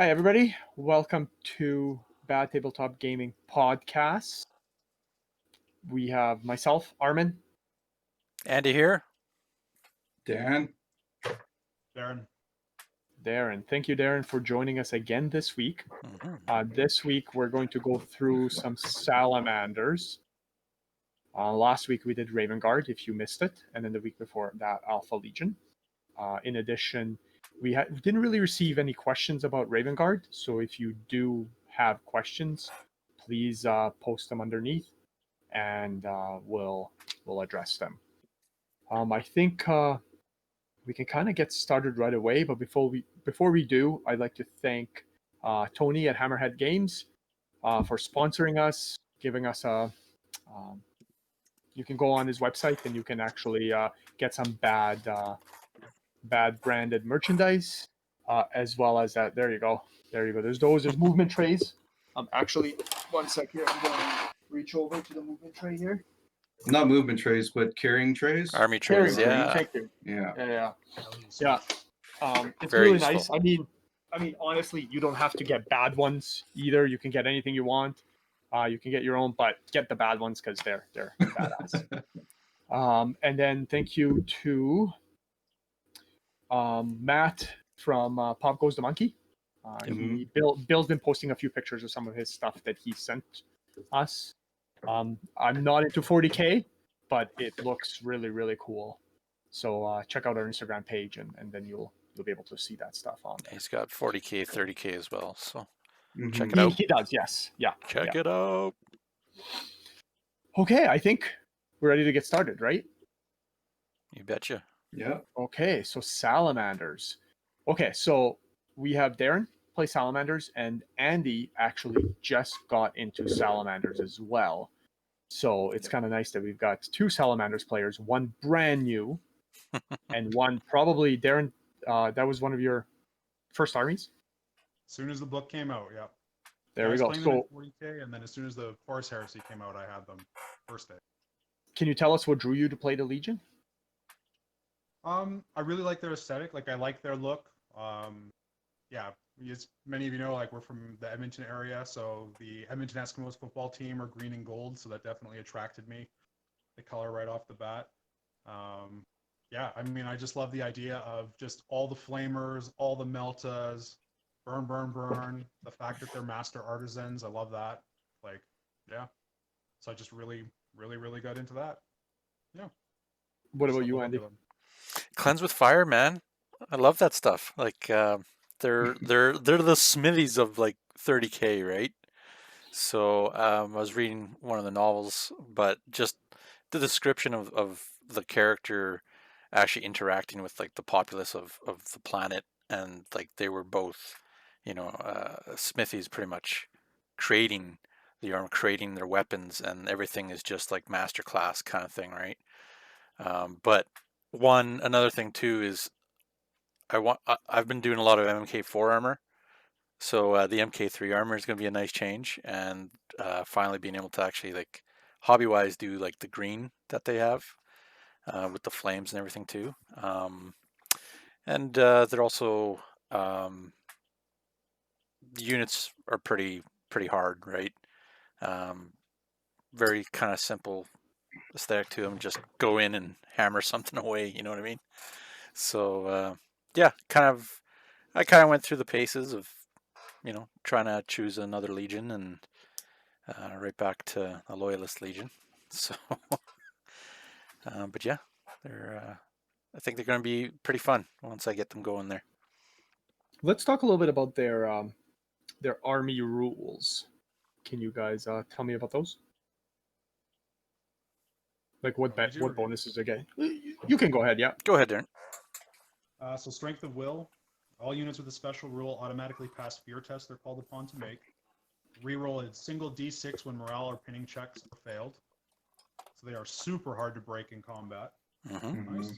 Hi, everybody. Welcome to Bad Tabletop Gaming Podcast. We have myself, Armin. Andy here. Dan. Darren. Thank you, Darren, for joining us again this week. This week, we're going to go through some Salamanders. Last week, we did Raven Guard, if you missed it. And then the week before that, Alpha Legion. In addition, we didn't really receive any questions about Raven Guard. So if you do have questions, please post them underneath, and we'll address them. I think we can kind of get started right away. But before we do, I'd like to thank Tony at Hammerhead Games for sponsoring us, giving us a. You can go on his website and you can actually get some bad branded merchandise, as well as that. There you go. There's movement trays. Actually, one sec here. I'm going to reach over to the movement tray here. Not movement trays, but carrying trays. Army trays, yeah. Thank you. Yeah. It's Very really useful. nice. I mean, honestly, you don't have to get bad ones either. You can get anything you want. You can get your own, but get the bad ones because they're badass. And then thank you to Matt from Pop Goes the Monkey. Bill's been posting a few pictures of some of his stuff that he sent us. I'm not into 40K, but it looks really, really cool. So check out our Instagram page, and then you'll be able to see that stuff on there. He's got 40K, 30K as well, so check it out. He does, yes. Yeah. Check it out. Okay, I think we're ready to get started, right? You betcha. Yeah. Okay, so Salamanders. Okay, so we have Darren play Salamanders, and Andy actually just got into Salamanders as well. So it's kind of nice that we've got two Salamanders players, one brand new, and one probably, Darren, that was one of your first armies? As soon as the book came out, yeah. There we go. So 40K, and then as soon as the Horus Heresy came out, I had them first day. Can you tell us what drew you to play the Legion? I really like their aesthetic. Like, I like their look. As many of you know, like, we're from the Edmonton area, so the Edmonton Eskimos football team are green and gold, so that definitely attracted me. The color right off the bat. I just love the idea of just all the flamers, all the meltas, burn, burn, burn. The fact that they're master artisans, I love that. Like, yeah. So I just really, really, really got into that. Yeah. What about you, Andy? Cleanse with fire, man. I love that stuff. Like they're the smithies of like 30K, right? So I was reading one of the novels, but just the description of the character actually interacting with like the populace of the planet, and like they were both, smithies, pretty much creating the armor, creating their weapons, and everything is just like masterclass kind of thing, right? But another thing too is I've been doing a lot of MK4 armor, so the MK3 armor is going to be a nice change, and finally being able to actually like hobby wise do like the green that they have with the flames and everything too, and they're also the units are pretty hard, right? Very kind of simple aesthetic to them. Just go in and hammer something away. You know what I mean? So I kind of went through the paces of trying to choose another legion, and right back to a loyalist legion. So, but yeah, I think they're going to be pretty fun once I get them going there. Let's talk a little bit about their army rules. Can you guys tell me about those? Like what bonuses they get? You can go ahead. Yeah. Go ahead, Darren. So Strength of Will. All units with a special rule automatically pass fear tests they're called upon to make. Reroll a single d6 when morale or pinning checks are failed. So they are super hard to break in combat. Nice.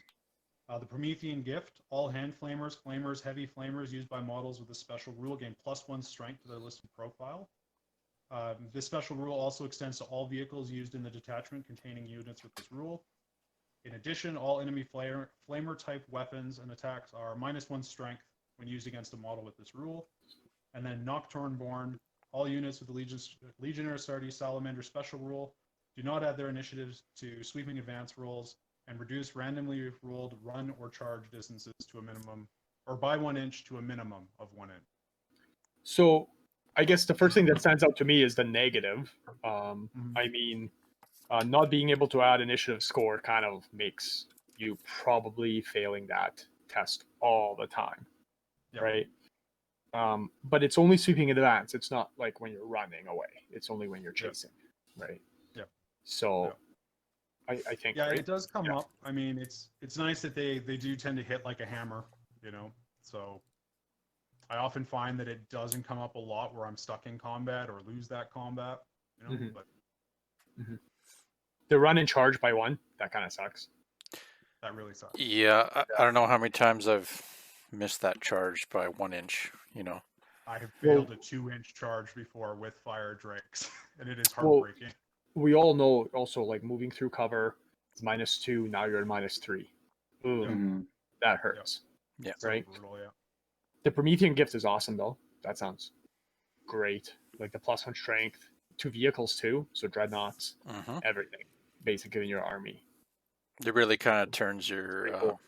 The Promethean Gift. All hand flamers, heavy flamers used by models with a special rule gain +1 strength to their listed profile. This special rule also extends to all vehicles used in the detachment containing units with this rule. In addition, all enemy flamer type weapons and attacks are -1 strength when used against a model with this rule. And then Nocturne Born, all units with the Legionnaire Astartes Salamander special rule do not add their initiatives to sweeping advance rolls and reduce randomly rolled run or charge distances to a minimum, or by 1 inch to a minimum of 1 inch. So I guess the first thing that stands out to me is the negative. I mean, not being able to add initiative score kind of makes you probably failing that test all the time, right? But it's only sweeping in advance. It's not like when you're running away. It's only when you're chasing, right? Yeah. So I think right? It does come up. I mean, it's nice that they do tend to hit like a hammer, you know. So I often find that it doesn't come up a lot where I'm stuck in combat or lose that combat, you know. But the run and charge by 1, that kind of sucks. That really sucks. Yeah, I don't know how many times I've missed that charge by 1 inch, you know. I have failed a 2-inch charge before with fire drakes, and it is heartbreaking. We all know also, like, moving through cover, it's -2, now you're at -3. Ooh, that hurts. Yeah. Right? So brutal, yeah. The Promethean gift is awesome, though. That sounds great. Like the +1 strength, 2 vehicles, too. So Dreadnoughts, everything, basically, in your army. It really kind of turns your, cool.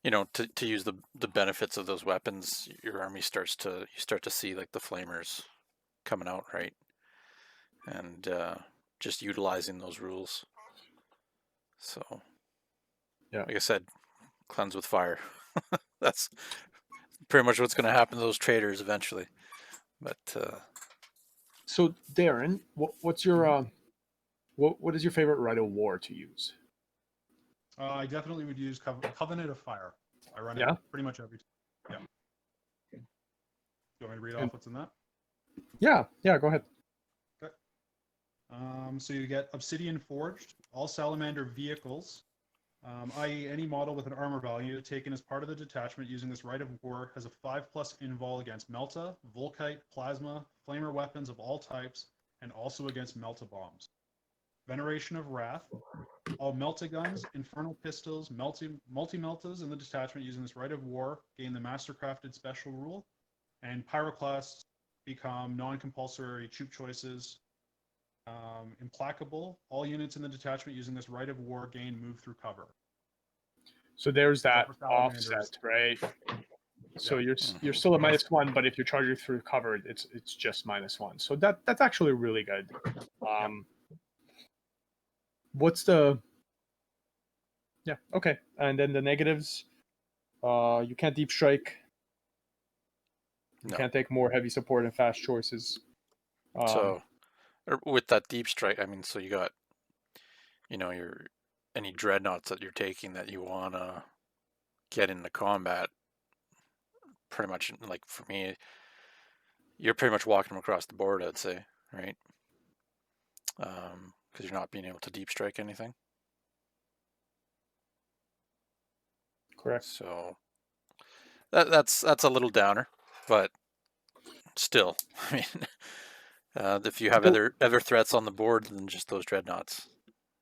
you know, to use the benefits of those weapons, your army you start to see like the flamers coming out, right? And just utilizing those rules. So, like I said, cleanse with fire. That's pretty much what's going to happen to those traders eventually. But so Darren, what's your what is your favorite Rite of War to use? I definitely would use Covenant of Fire. I run it pretty much every time. Yeah. Do you want me to read off what's in that? Yeah, go ahead. Okay. So you get Obsidian Forged, all Salamander vehicles, i.e. any model with an armor value taken as part of the detachment using this Rite of War has a 5+ invul against Melta, Volkite, Plasma, Flamer weapons of all types, and also against Melta bombs. Veneration of Wrath, all Melta guns, Infernal pistols, multi-Meltas in the detachment using this Rite of War gain the Mastercrafted special rule, and Pyroclasts become non-compulsory troop choices. Implacable, all units in the detachment using this Rite of War gain move through cover. So there's that offset, right? So you're still at -1, but if you're charging through cover, it's just -1. So that's actually really good. What's the okay, and then the negatives, you can't deep strike, you can't take more heavy support and fast choices. So with that deep strike, I mean, so you got, you know, any dreadnoughts that you're taking that you want to get into combat, pretty much, like for me, you're pretty much walking them across the board, I'd say, right? Because you're not being able to deep strike anything. Correct. So that's a little downer, but still, I mean, if you have other threats on the board than just those dreadnoughts,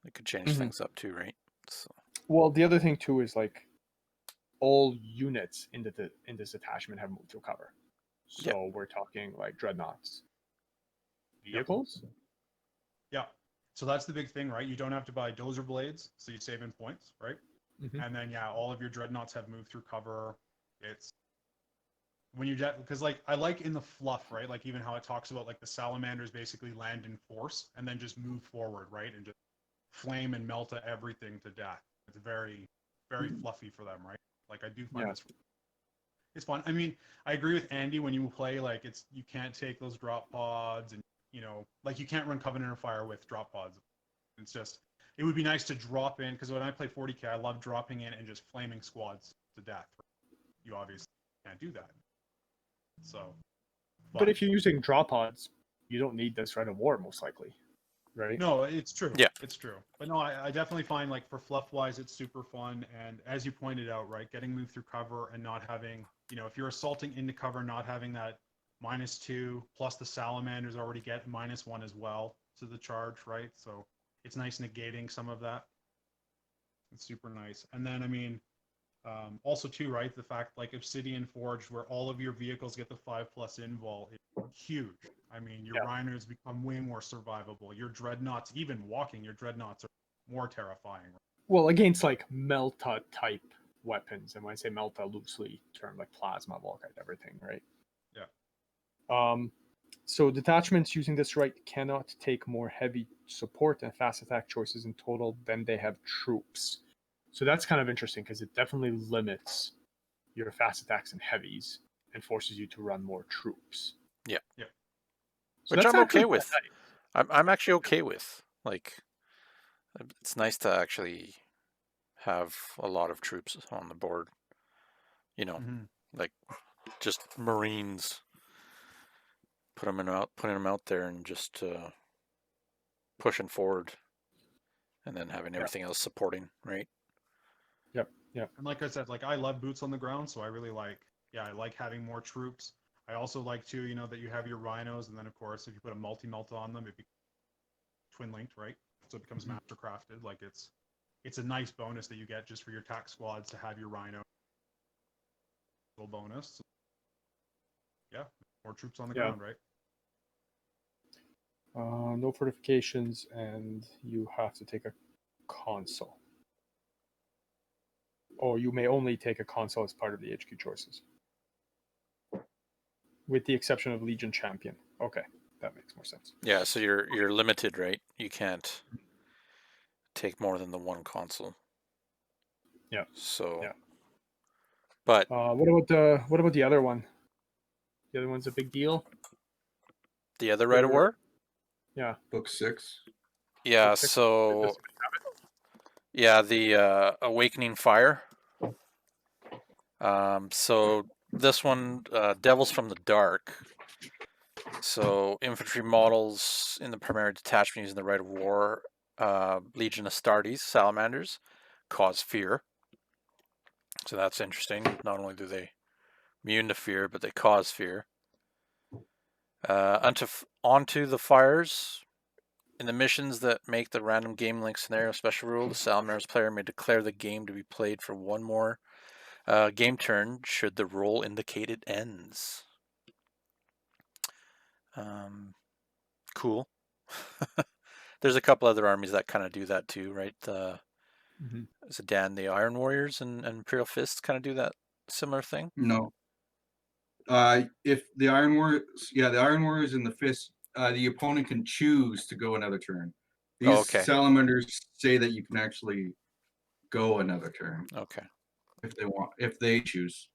it could change things up too, right? So. Well, the other thing too is like all units in this attachment have moved through cover. So we're talking like dreadnoughts, vehicles. Yeah. So that's the big thing, right? You don't have to buy dozer blades, so you save in points, right? And then all of your dreadnoughts have moved through cover. It's when you get, because like I like in the fluff, right? Like even how it talks about like the salamanders basically land in force and then just move forward, right? And just flame and melt everything to death. It's very, very fluffy for them, right? Like I do find it's fun. I mean, I agree with Andy when you play, like you can't take those drop pods and like you can't run Covenant of Fire with drop pods. It's just, it would be nice to drop in, because when I play 40k, I love dropping in and just flaming squads to death. You obviously can't do that. So, but if you're using drop pods, you don't need this Rite of War most likely, right? No, it's true. Yeah, it's true. But no, I definitely find like for fluff wise, it's super fun. And as you pointed out, right, getting moved through cover and not having, if you're assaulting into cover, not having that -2 plus the salamanders already get -1 as well to the charge, right? So it's nice negating some of that. It's super nice. And then I mean, Also, too, right? The fact like Obsidian Forge, where all of your vehicles get the 5+ invul, is huge. I mean, your rhinos become way more survivable. Your dreadnoughts, even walking, your dreadnoughts are more terrifying. Well, against like Melta type weapons, and when I say Melta, loosely termed like plasma, Volkite, everything, right? Yeah. So detachments using this right cannot take more heavy support and fast attack choices in total than they have troops. So that's kind of interesting because it definitely limits your fast attacks and heavies and forces you to run more troops. Yeah. Yeah. So Which that's I'm actually okay with. nice. I'm actually okay with. Like, it's nice to actually have a lot of troops on the board. You know, like just Marines. Putting them out there, and just pushing forward, and then having everything else supporting, right? Yep. And like I said, like I love boots on the ground, so I really like, I like having more troops. I also like too, that you have your rhinos, and then of course if you put a multi-melt on them, it becomes twin linked, right? So it becomes master crafted. Like it's a nice bonus that you get just for your tac squads to have your rhino bonus. Yeah, more troops on the ground, right? No fortifications, and you have to take a console. Or you may only take a console as part of the HQ choices. With the exception of Legion Champion. Okay, that makes more sense. Yeah, so you're limited, right? You can't take more than the one console. Yeah. So. Yeah. But what about the other one? The other one's a big deal. The other Rite of War? Yeah. Book 6. Yeah. Book 6. So. Yeah, the Awakening Fire. So this one, Devils from the Dark. So infantry models in the primary detachment using the Rite of War, Legion Astartes, Salamanders, cause fear. So that's interesting. Not only do they immune to fear, but they cause fear. Onto the fires. In the missions that make the random game link scenario special rule, the Salamanders player may declare the game to be played for one more game turn should the role indicate it ends. Cool. There's a couple other armies that kind of do that too, right? Is it Dan? The Iron Warriors and Imperial Fists kind of do that similar thing? No. If the Iron Warriors, the Iron Warriors and the Fist, the opponent can choose to go another turn. These Salamanders say that you can actually go another turn. Okay. If they choose.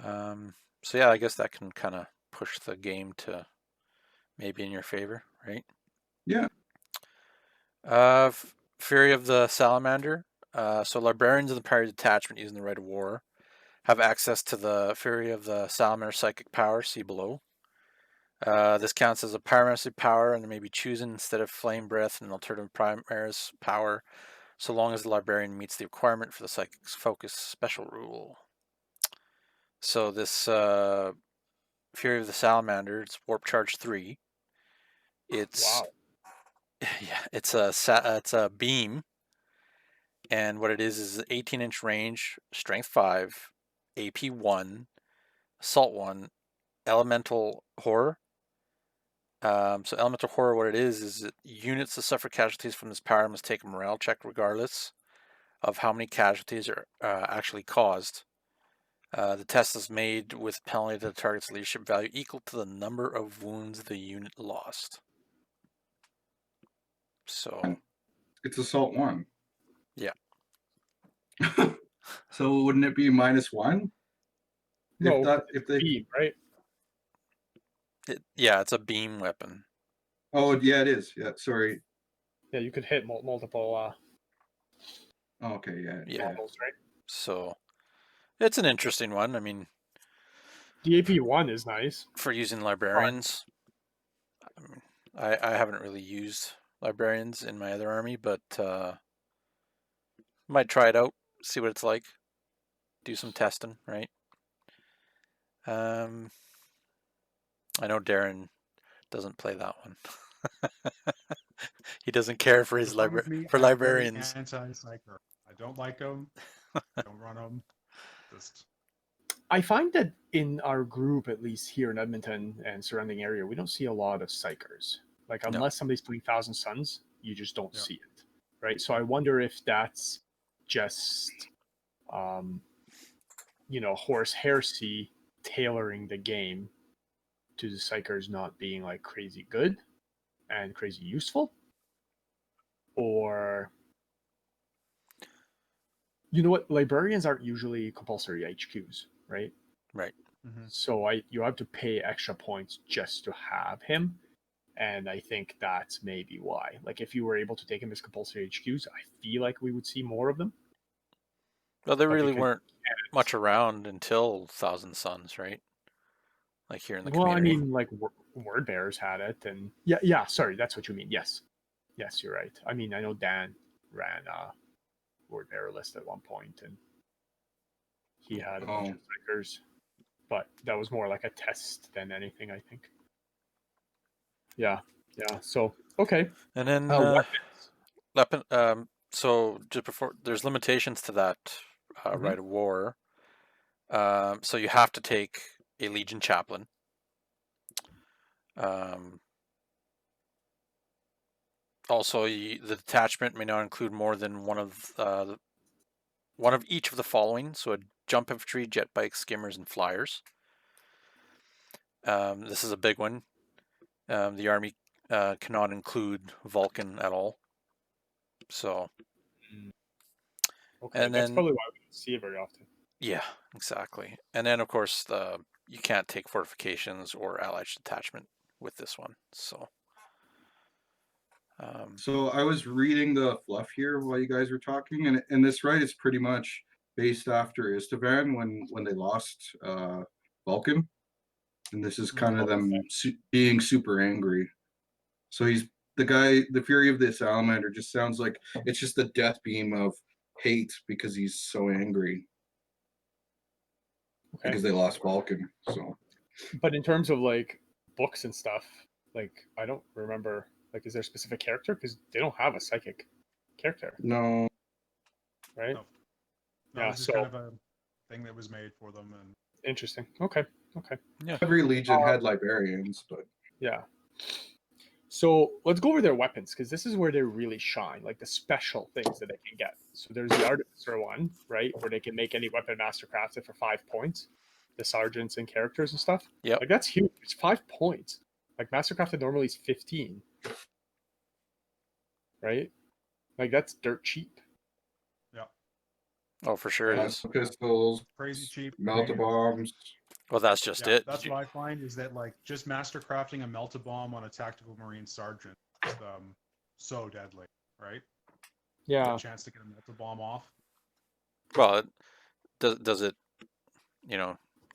So yeah, I guess that can kind of push the game to maybe in your favor, right? Yeah. Fury of the Salamander. So librarians in the party detachment using the Rite of War have access to the Fury of the Salamander psychic power, see below. This counts as a pyromancy power and may be chosen instead of flame breath and alternative Primaris power, so long as the librarian meets the requirement for the psychic's focus special rule. So this Fury of the Salamander, it's Warp Charge 3. It's it's a beam, and what it is 18-inch range, strength 5, AP 1, assault 1, elemental horror. So elemental horror, what it is that units that suffer casualties from this power must take a morale check regardless of how many casualties are actually caused. The test is made with penalty to the target's leadership value equal to the number of wounds the unit lost. So it's assault 1. Yeah. So wouldn't it be -1? No, if they beam, right? It's a beam weapon. Oh yeah, it is. Yeah, sorry. Yeah, you could hit multiple. Okay, yeah. Models, right? So it's an interesting one. I mean, the AP 1 is nice for using librarians. I haven't really used librarians in my other army, but might try it out, see what it's like, do some testing, right? I know Darren doesn't play that one. He doesn't care for his librarians. Anti-psyker. I don't like them. Don't run them. Just. I find that in our group, at least here in Edmonton and surrounding area, we don't see a lot of psychers. Like, unless somebody's playing Thousand Suns, you just don't see it, right? So I wonder if that's just, Horus Heresy tailoring the game to the psychers not being like crazy good and crazy useful, or you know what, librarians aren't usually compulsory HQs, right? Right. Mm-hmm. So you have to pay extra points just to have him, and I think that's maybe why. Like, if you were able to take him as compulsory HQs, I feel like we would see more of them. Well, there really weren't much around until Thousand Suns, right? Like here in the community. Well, I mean, like Word Bearers had it, and yeah. Sorry, that's what you mean. Yes, you're right. I mean, I know Dan ran Word Bearer list at one point, and he had a bunch of strikers, but that was more like a test than anything, I think. Yeah. So okay. And then so just before, there's limitations to that Rite of War. So you have to take a Legion Chaplain. Also, the detachment may not include more than one of each of the following. So a jump infantry, jet bikes, skimmers, and flyers. This is a big one. The army cannot include Vulcan at all. So, okay, and that's probably why we don't see it very often. Yeah, exactly. And then, of course, you can't take fortifications or allied detachment with this one. So, so I was reading the fluff here while you guys were talking, and this Rite is pretty much based after Istvan when they lost Vulcan, and this is kind of them being super angry. So he's the Fury of the Salamander just sounds like it's just the death beam of hate because he's so angry because they lost Vulcan. So, but in terms of like books and stuff, like I don't remember. Like, is there a specific character? Because they don't have a psychic character. No. Right? No, it's just kind of a thing that was made for them. And interesting. Okay. Yeah. Every Legion had librarians, but yeah. So let's go over their weapons, because this is where they really shine, like the special things that they can get. So there's the Artificer one, right, where they can make any weapon mastercrafted for 5 points. The sergeants and characters and stuff. Yeah. Like, that's huge. It's 5 points. Like, mastercrafted normally is 15. Right? Like, that's dirt cheap. Yeah. Oh, for sure it is. Pistols, crazy cheap. Melta-bombs. Well, that's just it. That's what I find is that, like, just mastercrafting a Melta-bomb on a tactical marine sergeant is so deadly, right? Yeah. Get a chance to get a Melta-bomb off. Well, does it,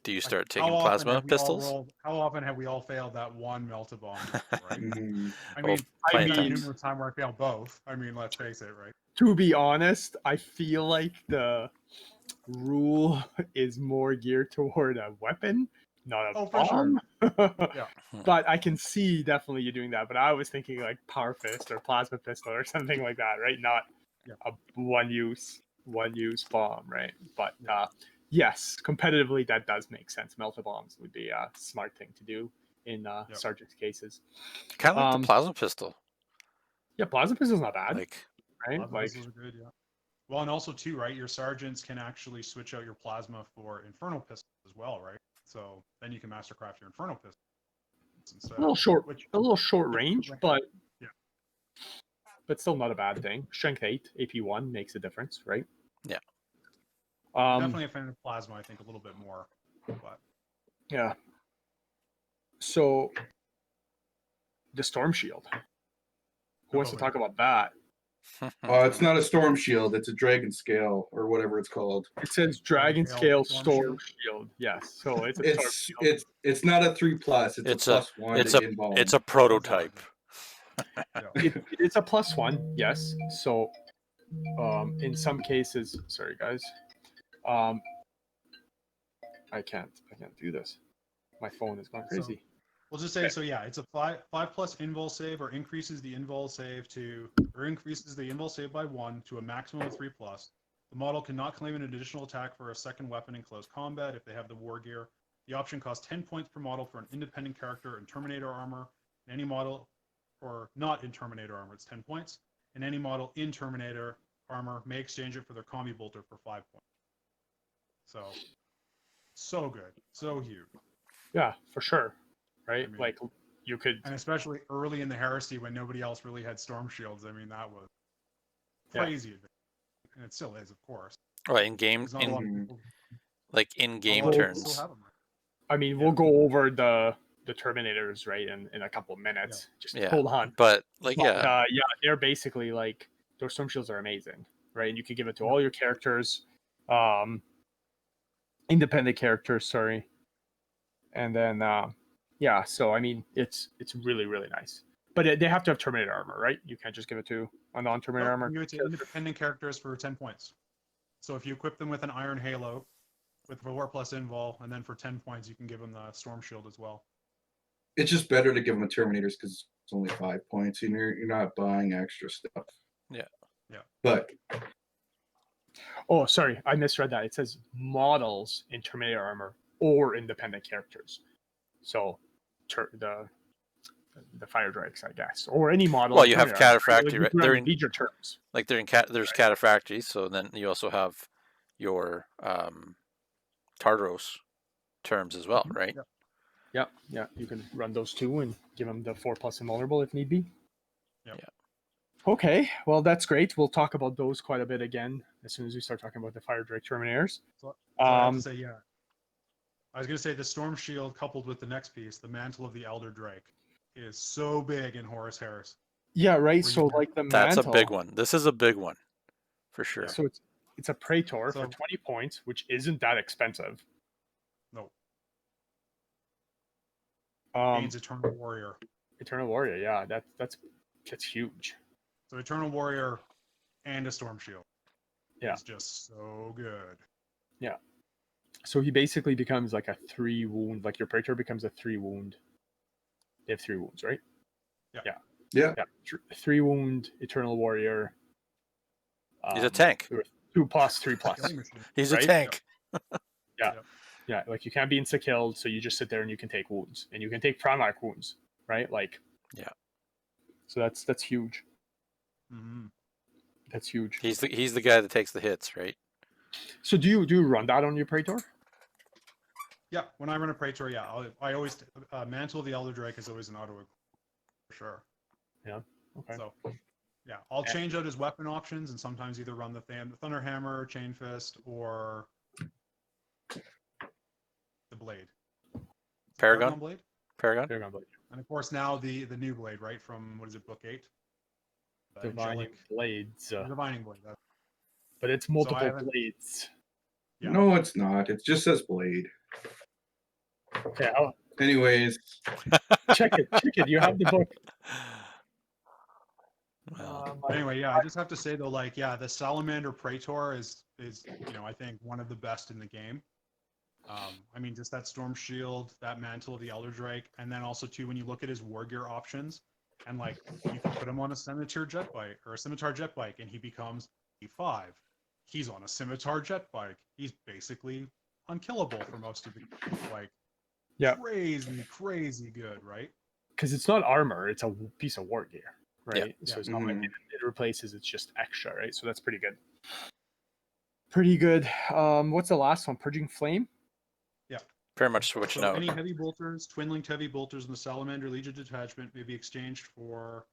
do you start taking plasma pistols? How often have we all failed that one Melta-bomb, right? Mm-hmm. I mean, I've had numerous times where I failed both. I mean, let's face it, right? To be honest, I feel like the rule is more geared toward a weapon, not a bomb. For sure. Yeah. But I can see definitely you doing that. But I was thinking like power fist or plasma pistol or something like that, right? Not a one use bomb, right? But yes, competitively that does make sense. Melta bombs would be a smart thing to do in sergeant's cases. Kind of like the plasma pistol. Yeah, plasma pistol's not bad. Like, right? Plasma pistols are good, yeah. Well, and also too, right? Your sergeants can actually switch out your plasma for infernal pistols as well, right? So then you can mastercraft your infernal pistols instead. A little short range, but but still not a bad thing. Strength 8, AP 1 makes a difference, right? Yeah. Definitely a fan of plasma. I think a little bit more, but yeah. So the storm shield. Who wants to talk about that? It's not a storm shield. It's a dragon scale or whatever it's called. It says dragon scale storm shield. Yes, so it's a storm shield. It's not a 3+. It's a +1. It's a prototype. It's a +1. Yes. So in some cases, sorry guys, I can't do this. My phone is going crazy. We'll just say it's a 5+ invul save, or increases the invul save by 1 to a maximum of 3+. The model cannot claim an additional attack for a second weapon in close combat if they have the wargear. The option costs 10 points per model for an independent character in Terminator armor. And any model, or not in Terminator armor, it's 10 points. And any model in Terminator armor may exchange it for their combi bolter for 5 points. So good, so huge. Yeah, for sure. Right? I mean, like you could, and especially early in the Heresy when nobody else really had storm shields. I mean, that was crazy, and it still is, of course. Right, in game, There's not a lot of people, like in game still terms. have them. I mean, we'll go over the Terminators, right, in a couple of minutes. Just hold on. But like, yeah, they're basically like, those storm shields are amazing, right? And you can give it to all your characters, independent characters, sorry. And then yeah, so I mean, it's really, really nice. But they have to have Terminator armor, right? You can't just give it to a non-Terminator armor. You give it to independent characters for 10 points. So if you equip them with an Iron Halo, with 4 plus invul, and then for 10 points, you can give them the Storm Shield as well. It's just better to give them Terminators because it's only 5 points, and you're not buying extra stuff. Yeah. But oh, sorry, I misread that. It says models in Terminator armor or independent characters. So the fire drakes, I guess, or any model. Well, you have cataphractii, right? They're in major terms. Like they're in there's cataphractii, so then you also have your Tartaros terms as well, right? Yeah. You can run those two and give them the 4 plus invulnerable if need be. Yeah. Okay, well that's great. We'll talk about those quite a bit again as soon as we start talking about the fire drake Terminators. So I have to say, I was going to say the Storm Shield coupled with the next piece, the Mantle of the Elder Drake, is so big in Horus Heresy. Yeah, right. So like the That's mantle, a big one. This is a big one, for sure. So it's a Praetor for 20 points, which isn't that expensive. No. Gains Eternal Warrior. Eternal Warrior, yeah, that's huge. So Eternal Warrior and a Storm Shield. Yeah. It's just so good. Yeah. So he basically becomes like a 3 wound, like your Praetor becomes a 3 wound. They have 3 wounds, right? Yeah. 3 wound Eternal Warrior. He's a tank. 2 plus, 3 plus. He's a tank. Yeah, like you can't be insta-killed, so you just sit there and you can take wounds. And you can take Primarch wounds, right? Like, yeah. So that's huge. Mm-hmm. That's huge. He's the guy that takes the hits, right? So do you run that on your Praetor? Yeah, when I run a Praetor, I always Mantle of the Elder Drake is always an auto for sure. Yeah. Okay. So I'll change out his weapon options and sometimes either run the Thunder Hammer, Chain Fist, or the blade. Paragon blade. Paragon blade. And of course now the new blade, right, from what is it, book 8? Divining blades. Divining blade. But it's multiple blades. Yeah. No, it's not. It just says blade. Okay. Anyways, check it. You have the book. Anyway, I just have to say though, the Salamander Praetor is I think one of the best in the game. I mean, just that Storm Shield, that Mantle of the Elder Drake, and then also too, when you look at his wargear options, and you can put him on a Scimitar jet bike and he becomes E5. He's on a Scimitar jet bike. He's basically unkillable for most of the crazy good, right? Because it's not armor; it's a piece of wargear, right? Yeah. So it's not like it replaces; it's just extra, right? So that's pretty good. Pretty good. What's the last one? Purging Flame. Yeah. Very much switching out. Any heavy bolters, twin-linked heavy bolters in the Salamander Legion detachment may be exchanged for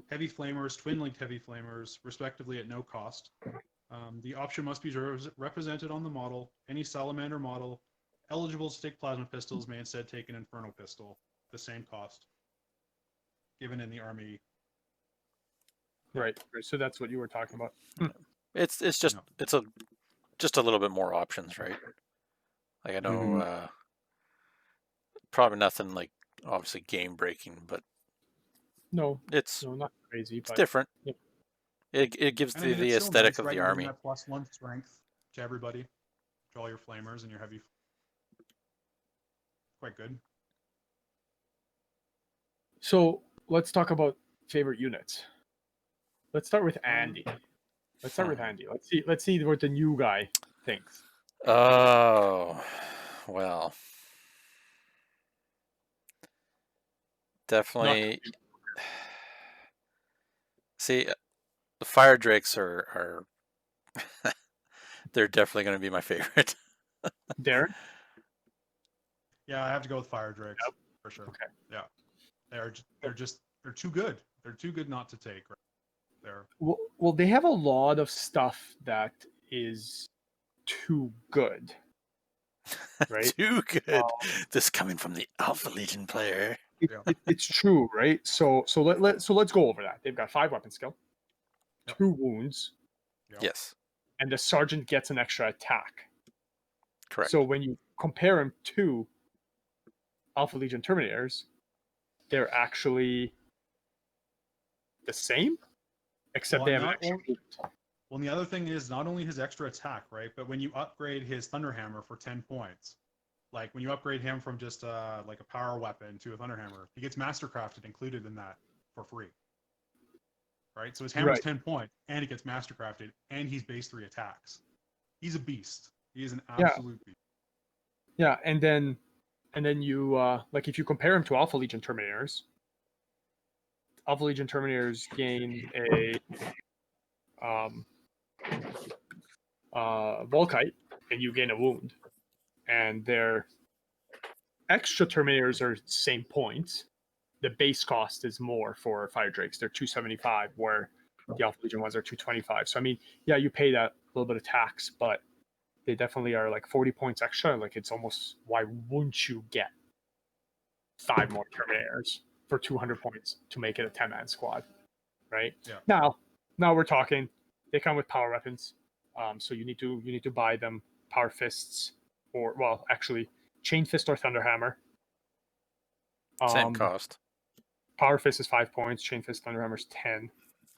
heavy flamers, twin-linked heavy flamers, respectively at no cost. The option must be represented on the model. Any Salamander model eligible to take plasma pistols may instead take an Inferno pistol, the same cost, given in the army. Right. So that's what you were talking about. It's just just a little bit more options, right? Like I know, probably nothing like obviously game breaking, but it's not crazy. It's different. Yeah. It gives the aesthetic of the army. That +1 strength to everybody, to all your flamers and your heavy. Quite good. So let's talk about favorite units. Let's start with Andy. Let's start with Andy. Let's see what the new guy thinks. Oh, well, definitely. See, the fire drakes are they're definitely going to be my favorite. Darren? Yeah, I have to go with fire drakes for sure. Okay. Yeah, they're too good. They're too good not to take. Right? They're well, they have a lot of stuff that is too good. Right? Too good. This coming from the Alpha Legion player. It's true, right? So let's go over that. They've got 5 weapon skill, 2 wounds. Yes. And the sergeant gets an extra attack. Correct. So when you compare him to Alpha Legion Terminators, they're actually the same, except they have an extra wound. Well, and the other thing is not only his extra attack, right? But when you upgrade his Thunderhammer for 10 points, like when you upgrade him from just like a power weapon to a Thunderhammer, he gets Mastercrafted included in that for free. Right? So his hammer's 10 points, and he gets Mastercrafted, and he's base 3 attacks. He's a beast. He is an absolute beast. Yeah, and then you like if you compare him to Alpha Legion Terminators gain a Volkite, and you gain a wound. And their extra Terminators are same points. The base cost is more for Fire Drakes. They're 275, where the Alpha Legion ones are 225. So I mean, yeah, you pay that little bit of tax, but they definitely are like 40 points extra. Like it's almost, why wouldn't you get 5 more Terminators for 200 points to make it a 10-man squad, right? Yeah. Now we're talking. They come with power weapons, so you need to buy them power fists, or well, actually, chain fist or thunderhammer. Same cost. Power fist is 5 points. Chain fist, thunderhammer is 10.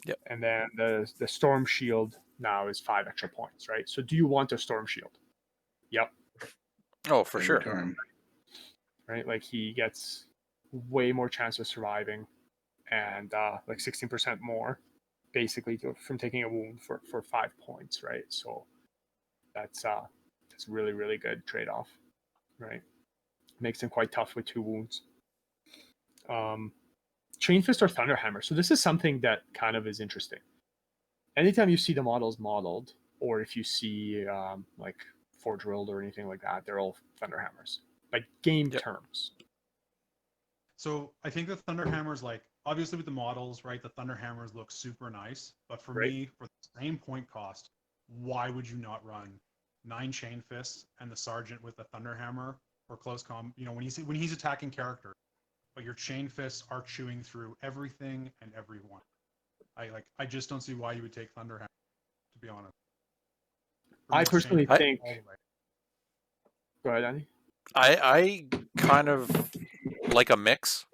Yep. And then the storm shield now is 5 extra points, right? So do you want a storm shield? Yep. Oh, for sure. Time. Right, like he gets way more chance of surviving, and like 16% more, basically, from taking a wound for 5 points, right? So that's really, really good trade-off, right? Makes him quite tough with 2 wounds. Chain fist or thunderhammer. So this is something that kind of is interesting. Anytime you see the models modeled, or if you see like Forge Drilled or anything like that, they're all thunderhammers, like game terms. So I think the Thunderhammers, like obviously with the models, right? The Thunderhammers look super nice, but for me, for the same point cost, why would you not run 9 chain fists and the sergeant with the Thunderhammer for close com? You know, when he's attacking character, but your chain fists are chewing through everything and everyone. I just don't see why you would take Thunderhammer, to be honest. I personally think. Go ahead, Andy. I kind of like a mix.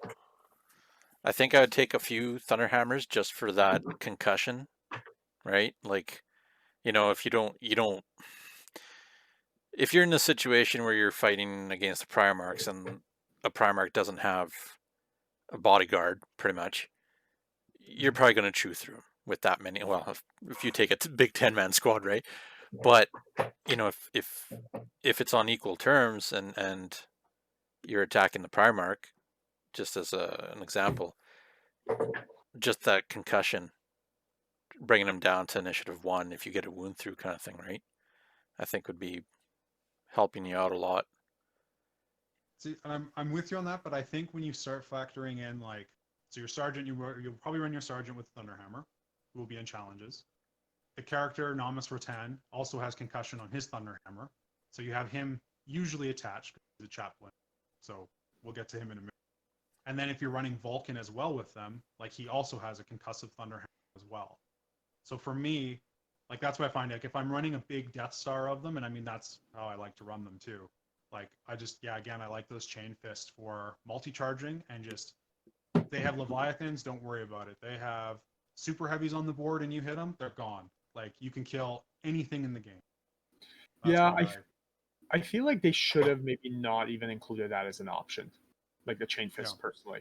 I think I would take a few Thunderhammers just for that concussion, right? Like, you know, if you're in a situation where you're fighting against the Primarchs and a Primarch doesn't have a bodyguard, pretty much, you're probably going to chew through them with that many. Well, if you take a big 10-man squad, right? But you know, if it's on equal terms and you're attacking the Primarch, just as an example, just that concussion, bringing them down to initiative 1 if you get a wound through kind of thing, right? I think would be helping you out a lot. See, I'm with you on that, but I think when you start factoring in, like, so your sergeant, you'll probably run your sergeant with Thunderhammer, who will be in challenges. The character Namus Ratan also has concussion on his Thunderhammer, so you have him usually attached because he's a chaplain. So we'll get to him in a minute. And then if you're running Vulcan as well with them, like he also has a concussive Thunderhammer as well. So for me, like that's why I find like if I'm running a big Death Star of them, and I mean that's how I like to run them too. Like I just again I like those chain fists for multi-charging, and just if they have Leviathans, don't worry about it. They have super heavies on the board and you hit them, they're gone. Like you can kill anything in the game. That's I feel like they should have maybe not even included that as an option, like the chain fist personally.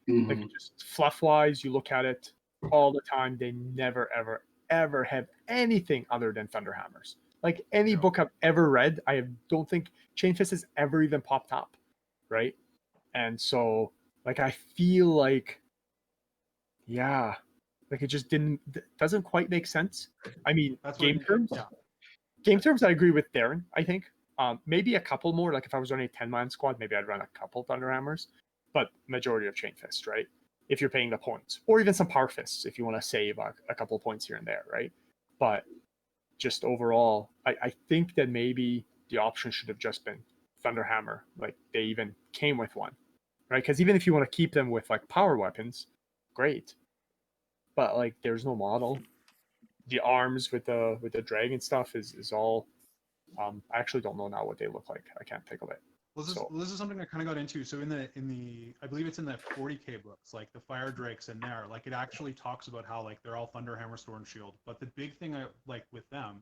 Like just fluff wise, you look at it all the time, they never ever ever have anything other than Thunderhammers. Like any book I've ever read, don't think Chain Fist has ever even popped up, right? And so, like, I feel like, yeah, like it just doesn't quite make sense. I mean, game terms, I agree with Darren. I think maybe a couple more. Like if I was running a 10-man squad, maybe I'd run a couple Thunderhammers, but majority of Chain Fist, right? If you're paying the points, or even some Power Fists if you want to save a couple points here and there, right? But just overall, I think that maybe the option should have just been Thunderhammer. Like they even came with one, right? Because even if you want to keep them with like power weapons, great. But like there's no model. The arms with the dragon stuff is all. I actually don't know now what they look like. I can't think of it. Well, this is something I kind of got into. So in the I believe it's in the 40K books, like the Fire Drakes in there, like it actually talks about how like they're all Thunderhammer, Storm Shield. But the big thing I like with them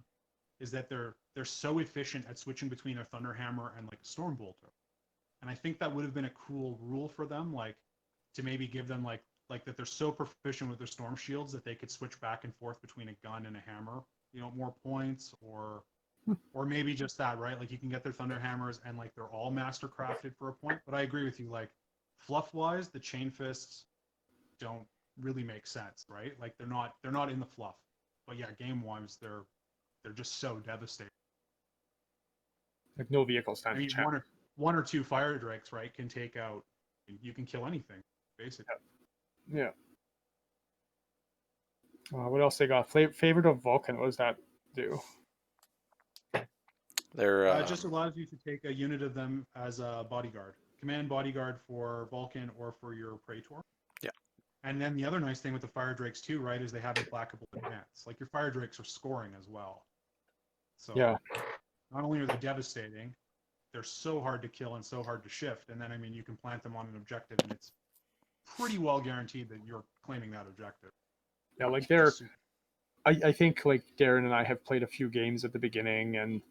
is that they're so efficient at switching between a Thunderhammer and like a Storm Bolter. And I think that would have been a cool rule for them, like to maybe give them like that they're so proficient with their Storm Shields that they could switch back and forth between a gun and a hammer, you know, more points, or maybe just that, right? Like you can get their Thunderhammers and like they're all master crafted for a point. But I agree with you, like fluff wise, the Chain Fists don't really make sense, right? Like they're not in the fluff. But yeah, game wise, they're just so devastating. Like no vehicle stand. I mean, one or two Fire Drakes, right, can take out. You can kill anything, basically. Yeah. What else they got? Favorite of Vulcan. What does that do? They're just allows you to take a unit of them as a bodyguard, command bodyguard for Vulcan or for your Praetor. Yeah. And then the other nice thing with the Fire Drakes too, right, is they have implacable advance. Like your Fire Drakes are scoring as well. So yeah, not only are they devastating, they're so hard to kill and so hard to shift. And then I mean, you can plant them on an objective, and it's pretty well guaranteed that you're claiming that objective. Yeah, like they're. I think like Darren and I have played a few games at the beginning, and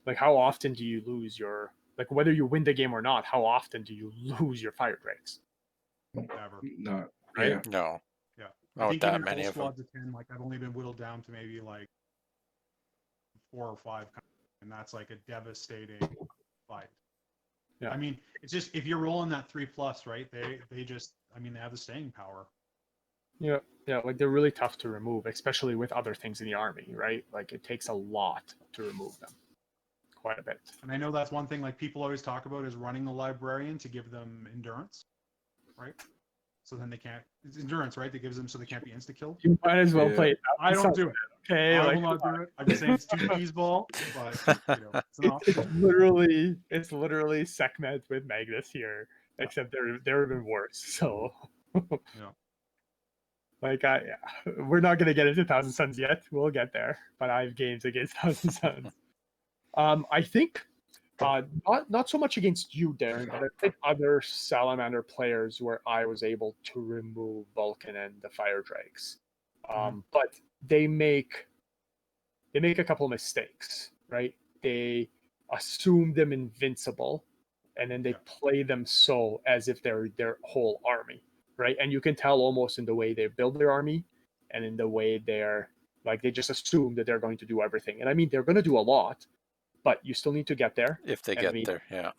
like how often do you lose your, like whether you win the game or not, how often do you lose your Fire Drakes? Never. No. Right? Yeah. No. Yeah. Not I think that even many full of them. squads of 10, like I've only been whittled down to maybe like 4 or 5, and that's like a devastating fight. Yeah. I mean, it's just if you're rolling that 3+, right? They just, I mean, they have the staying power. Yeah, like they're really tough to remove, especially with other things in the army, right? Like it takes a lot to remove them, quite a bit. And I know that's one thing like people always talk about is running the librarian to give them endurance, right? So then they can't. It's endurance, right? That gives them so they can't be insta killed. You might as well play it. I don't do it. Okay, I like, will not do it. I'm just saying it's 2 keys ball, but you know, it's not. It's literally Sekhmet with Magnus here, except they're even worse. So Yeah. Like we're not gonna get into Thousand Suns yet. We'll get there, but I have games against Thousand Suns. I think not so much against you, Darren, but I think other Salamander players where I was able to remove Vulcan and the Fire Drakes. But they make a couple of mistakes, right? They assume them invincible, and then they play them so as if they're their whole army. Right, and you can tell almost in the way they build their army, and in the way they're like they just assume that they're going to do everything. And I mean, they're going to do a lot, but you still need to get there. If they get there, yeah.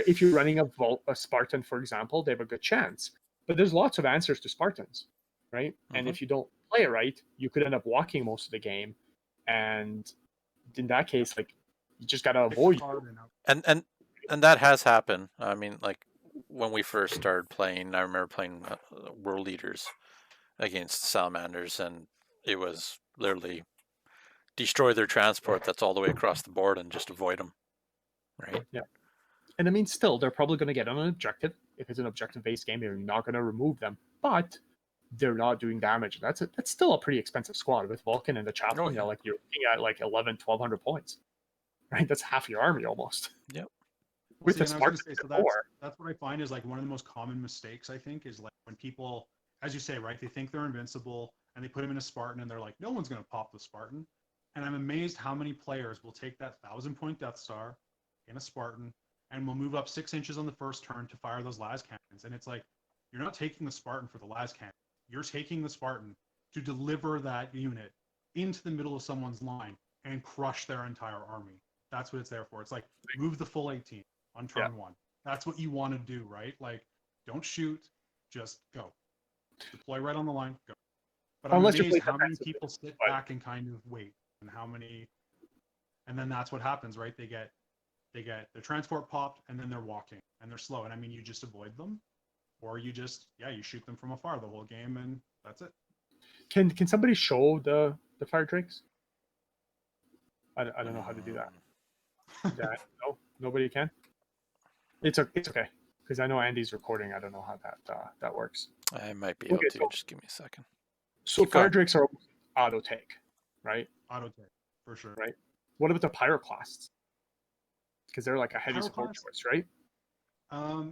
If you're running a Spartan, for example, they have a good chance. But there's lots of answers to Spartans, right? And if you don't play it right, you could end up walking most of the game, and in that case, like you just got to avoid. And that has happened. I mean, like. When we first started playing, I remember playing World Leaders against Salamanders, and it was literally destroy their transport that's all the way across the board and just avoid them, right? Yeah. And I mean, still, they're probably going to get on an objective. If it's an objective-based game, you're not going to remove them, but they're not doing damage. That's still a pretty expensive squad with Vulcan and the Chaplain. Like you're looking at like 1,100 points, right? That's half your army almost. Yep. With the Spartan, so that's what I find is like one of the most common mistakes, I think, is like when people, as you say, right, they think they're invincible and they put them in a Spartan and they're like, no one's going to pop the Spartan. And I'm amazed how many players will take that 1,000-point Death Star in a Spartan and will move up 6 inches on the first turn to fire those las cannons. And it's like, you're not taking the Spartan for the las cannon. You're taking the Spartan to deliver that unit into the middle of someone's line and crush their entire army. That's what it's there for. It's like move the full 18 on turn 1. That's what you want to do, right? Like, don't shoot, just go. Deploy right on the line, go. But I'm amazed how many people sit back and kind of wait, and how many, and then that's what happens, right? They get their transport popped, and then they're walking, and they're slow. And I mean, you just avoid them, or you just, you shoot them from afar the whole game, and that's it. Can somebody show the fire drakes? I don't know how to do that. No, nobody can. It's okay, because I know Andy's recording. I don't know how that works. I might be able to. So, just give me a second. So fire drakes are auto take, right? Auto take, for sure. Right. What about the pyroclasts? Because they're like a heavy support choice, right?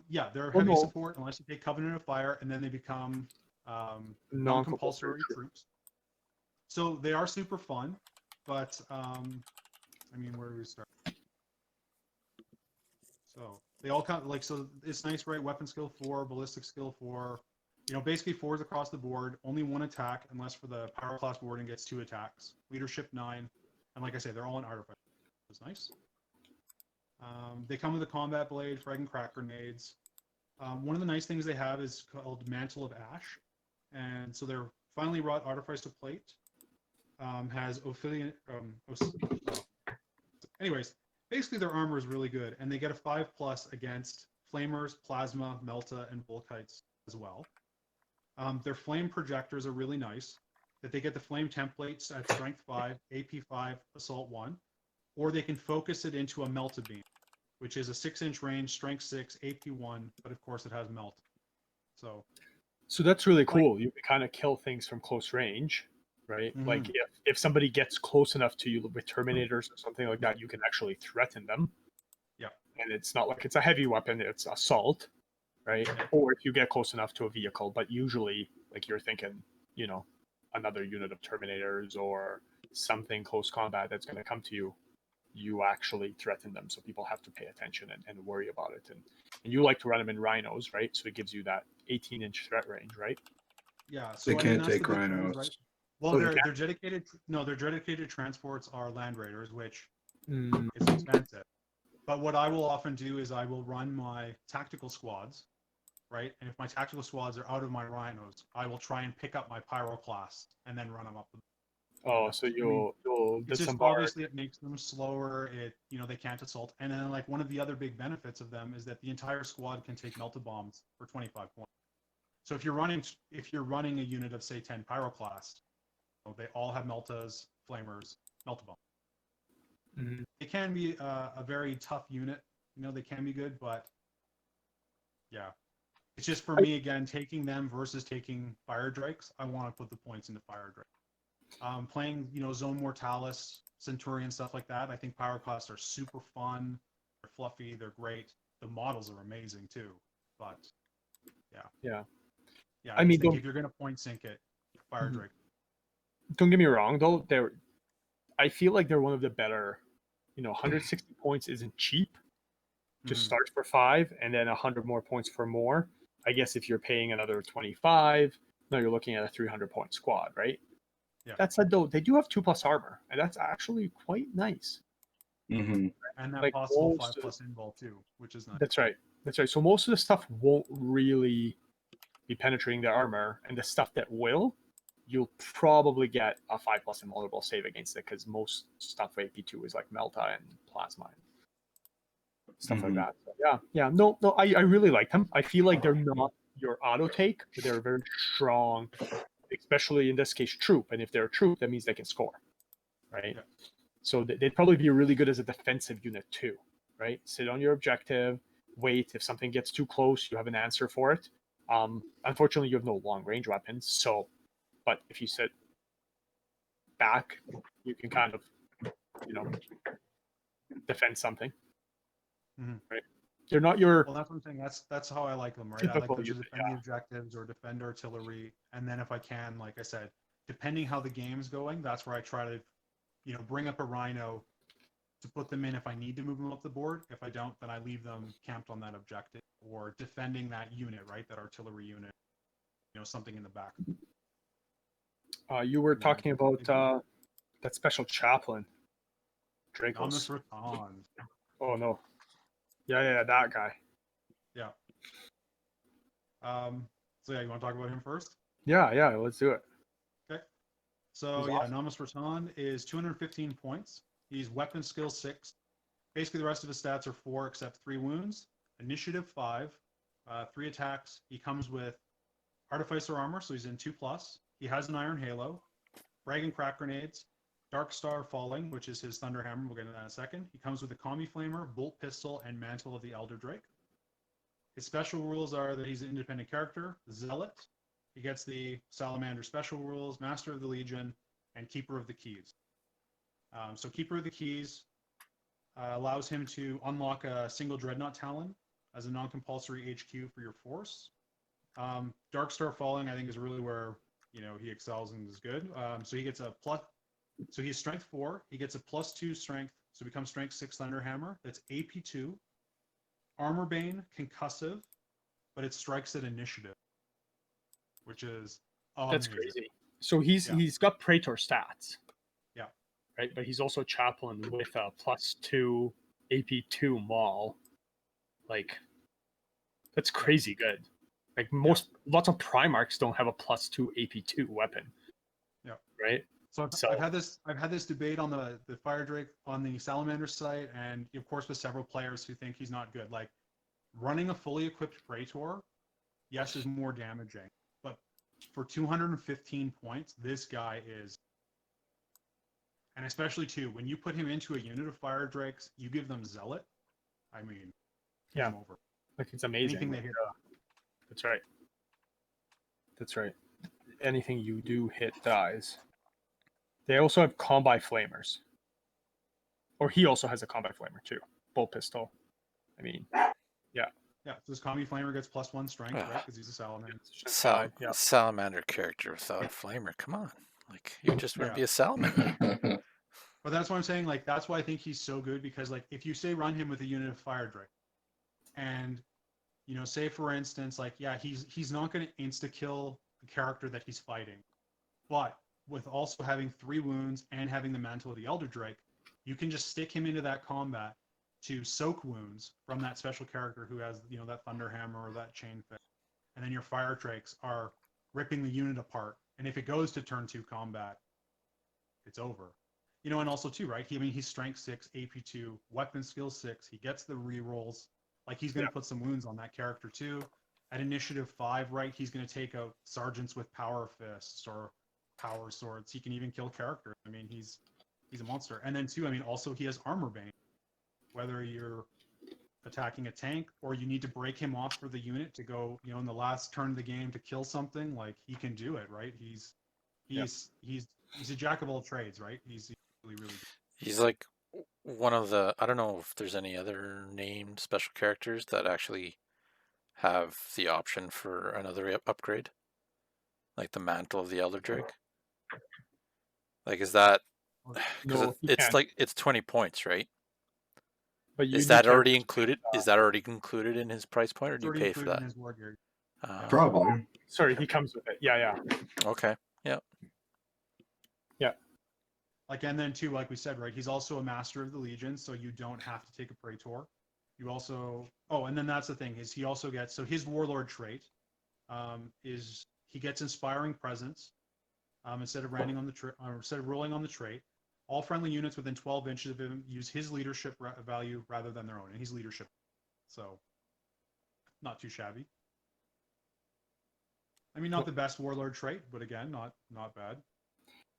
Yeah, they're heavy support unless you take Covenant of Fire, and then they become non-compulsory troops. So they are super fun, but I mean, where do we start? So they all kind of like, so it's nice, right? Weapon skill 4, ballistic skill 4, basically 4s across the board. Only 1 attack unless for the Pyroclast Warden gets 2 attacks. Leadership 9, and like I say, they're all in artificer. It's nice. They come with a combat blade, frag and crack grenades. One of the nice things they have is called Mantle of Ash, and so their finely wrought artificer plate has Ophidian. Anyways, basically their armor is really good, and they get a 5+ against flamers, plasma, melta, and volkites as well. Their flame projectors are really nice. That they get the flame templates at strength 5, AP 5, assault 1, or they can focus it into a melta beam, which is a 6-inch range, strength 6, AP 1, but of course it has melt. So that's really cool. You can kind of kill things from close range, right? Mm-hmm. Like if somebody gets close enough to you with Terminators or something like that, you can actually threaten them. Yeah. And it's not like it's a heavy weapon, it's assault, right? Or if you get close enough to a vehicle, but usually like you're thinking, another unit of Terminators or something close combat that's going to come to you, you actually threaten them. So people have to pay attention and worry about it. And you like to run them in rhinos, right? So it gives you that 18-inch threat range, right? Yeah. So they can't take rhinos. Right? Well, they're dedicated. No, their dedicated transports are Land Raiders, which is expensive. But what I will often do is I will run my tactical squads, right? And if my tactical squads are out of my rhinos, I will try and pick up my Pyroclast and then run them up. So you'll it's just obviously it makes them slower. They can't assault. And then like one of the other big benefits of them is that the entire squad can take melta bombs for 25 points. So if you're running a unit of say 10 Pyroclast, they all have meltas, flamers, melta bombs. Mm-hmm. It can be a very tough unit. They can be good, but yeah. It's just for me again, taking them versus taking fire drakes. I want to put the points into fire drake. Playing, Zone Mortalis, Centurion, stuff like that. I think Pyroclasts are super fun. They're fluffy. They're great. The models are amazing too. But yeah. I mean, if you're gonna point sink it, fire drake. Don't get me wrong, though. I feel like they're one of the better. 160 points isn't cheap. To start for 5, and then 100 more points for more. I guess if you're paying another 25, now you're looking at a 300-point squad, right? Yeah. That said, though, they do have 2+ armor, and that's actually quite nice. Mm-hmm. And that possible 5+ invul too, which is nice. That's right. So most of the stuff won't really be penetrating their armor, and the stuff that will, you'll probably get a 5+ invulnerable save against it, because most stuff for AP2 is like Melta and Plasma and stuff like that. So no, I really like them. I feel like they're not your auto take, but they're very strong, especially in this case troop. And if they're a troop, that means they can score, right? Yeah. So they'd probably be really good as a defensive unit too, right? Sit on your objective, wait. If something gets too close, you have an answer for it. Unfortunately, you have no long range weapons. But if you sit back, you can kind of, defend something. Mm-hmm. Right. They're not your. Well, that's what I'm saying. That's how I like them, right? I like them to defend the objectives or defend artillery, and then if I can, like I said, depending how the game's going, that's where I try to, bring up a rhino to put them in if I need to move them up the board. If I don't, then I leave them camped on that objective or defending that unit, right? That artillery unit, something in the back. You were talking about That special chaplain. Nomus Dracos. Raton. Oh no. Yeah, that guy. Yeah. So yeah, you want to talk about him first? Yeah, let's do it. Okay. So He's yeah, awesome. Nomus Raton is 215 points. He's weapon skill 6. Basically, the rest of his stats are 4 except 3 wounds. Initiative 5, 3 attacks. He comes with Artificer armor, so he's in 2+. He has an Iron Halo, Frag and Crack Grenades, Dark Star Falling, which is his Thunder Hammer. We'll get into that in a second. He comes with a Combi Flamer, Bolt Pistol, and Mantle of the Elder Drake. His special rules are that he's an independent character, Zealot. He gets the Salamander special rules, Master of the Legion, and Keeper of the Keys. So Keeper of the Keys allows him to unlock a single Dreadnought Talon as a non-compulsory HQ for your force. Dark Star Falling, I think, is really where he excels and is good. So he gets a plus. So he's strength 4. He gets a +2 strength, so becomes strength 6 Thunder Hammer. That's AP2. Armor Bane, concussive, but it strikes at initiative, which is amazing. That's crazy. So he's got Praetor stats. Yeah. Right, but he's also chaplain with a +2 AP2 maul. Like, that's crazy good. Like lots of Primarchs don't have a +2 AP2 weapon. Yeah. Right. So I've had this debate on the Fire Drake on the Salamanders site, and of course with several players who think he's not good. Like, running a fully equipped Praetor, yes, is more damaging, but for 215 points, this guy is, and especially too when you put him into a unit of Fire Drakes, you give them Zealot. I mean, game over. Like, it's amazing. Anything they hit. That's right. That's right. Anything you do hit dies. They also have Combi Flamers. Or he also has a Combi Flamer too. Bolt Pistol. I mean, yeah. Yeah, so this Combi Flamer gets +1 strength, right? Because he's a Salamander. Salamander character without a Flamer. Come on. Like, you just wouldn't be a Salamander. But that's what I'm saying. Like, that's why I think he's so good, because, like, if you say run him with a unit of Fire Drake, and, say for instance, like, yeah, he's not going to insta-kill the character that he's fighting. But with also having 3 wounds and having the Mantle of the Elder Drake, you can just stick him into that combat to soak wounds from that special character who has, that Thunder Hammer or that Chain Fist. And then your Fire Drakes are ripping the unit apart. And if it goes to turn 2 combat, it's over. And also too, right? He's strength 6, AP2, weapon skill 6. He gets the rerolls. Like, he's going to put some wounds on that character too. At initiative 5, right? He's going to take out sergeants with power fists or power swords. He can even kill characters. I mean, he's a monster. And then too, also he has Armor Bane. Whether you're attacking a tank or you need to break him off for the unit to go, in the last turn of the game to kill something, like, he can do it, right? He's a jack of all trades, right? He's really, really good. He's like one of the, I don't know if there's any other named special characters that actually have the option for another upgrade, like the Mantle of the Elder Drake. Like, is that, because it's 20 points, right? But is that already included? Is that already included in his price point, or do you pay for that? In his wargear. Probably. Sorry, he comes with it. Yeah. Okay. Yeah. Like, and then too, like we said, right? He's also a Master of the Legion, so you don't have to take a Praetor. You also, and then that's the thing, is he also gets, so his Warlord trait is he gets Inspiring Presence instead of rolling on the trait. All friendly units within 12 inches of him use his leadership value rather than their own, and he's leadership, so not too shabby. Not the best Warlord trait, but again, not bad.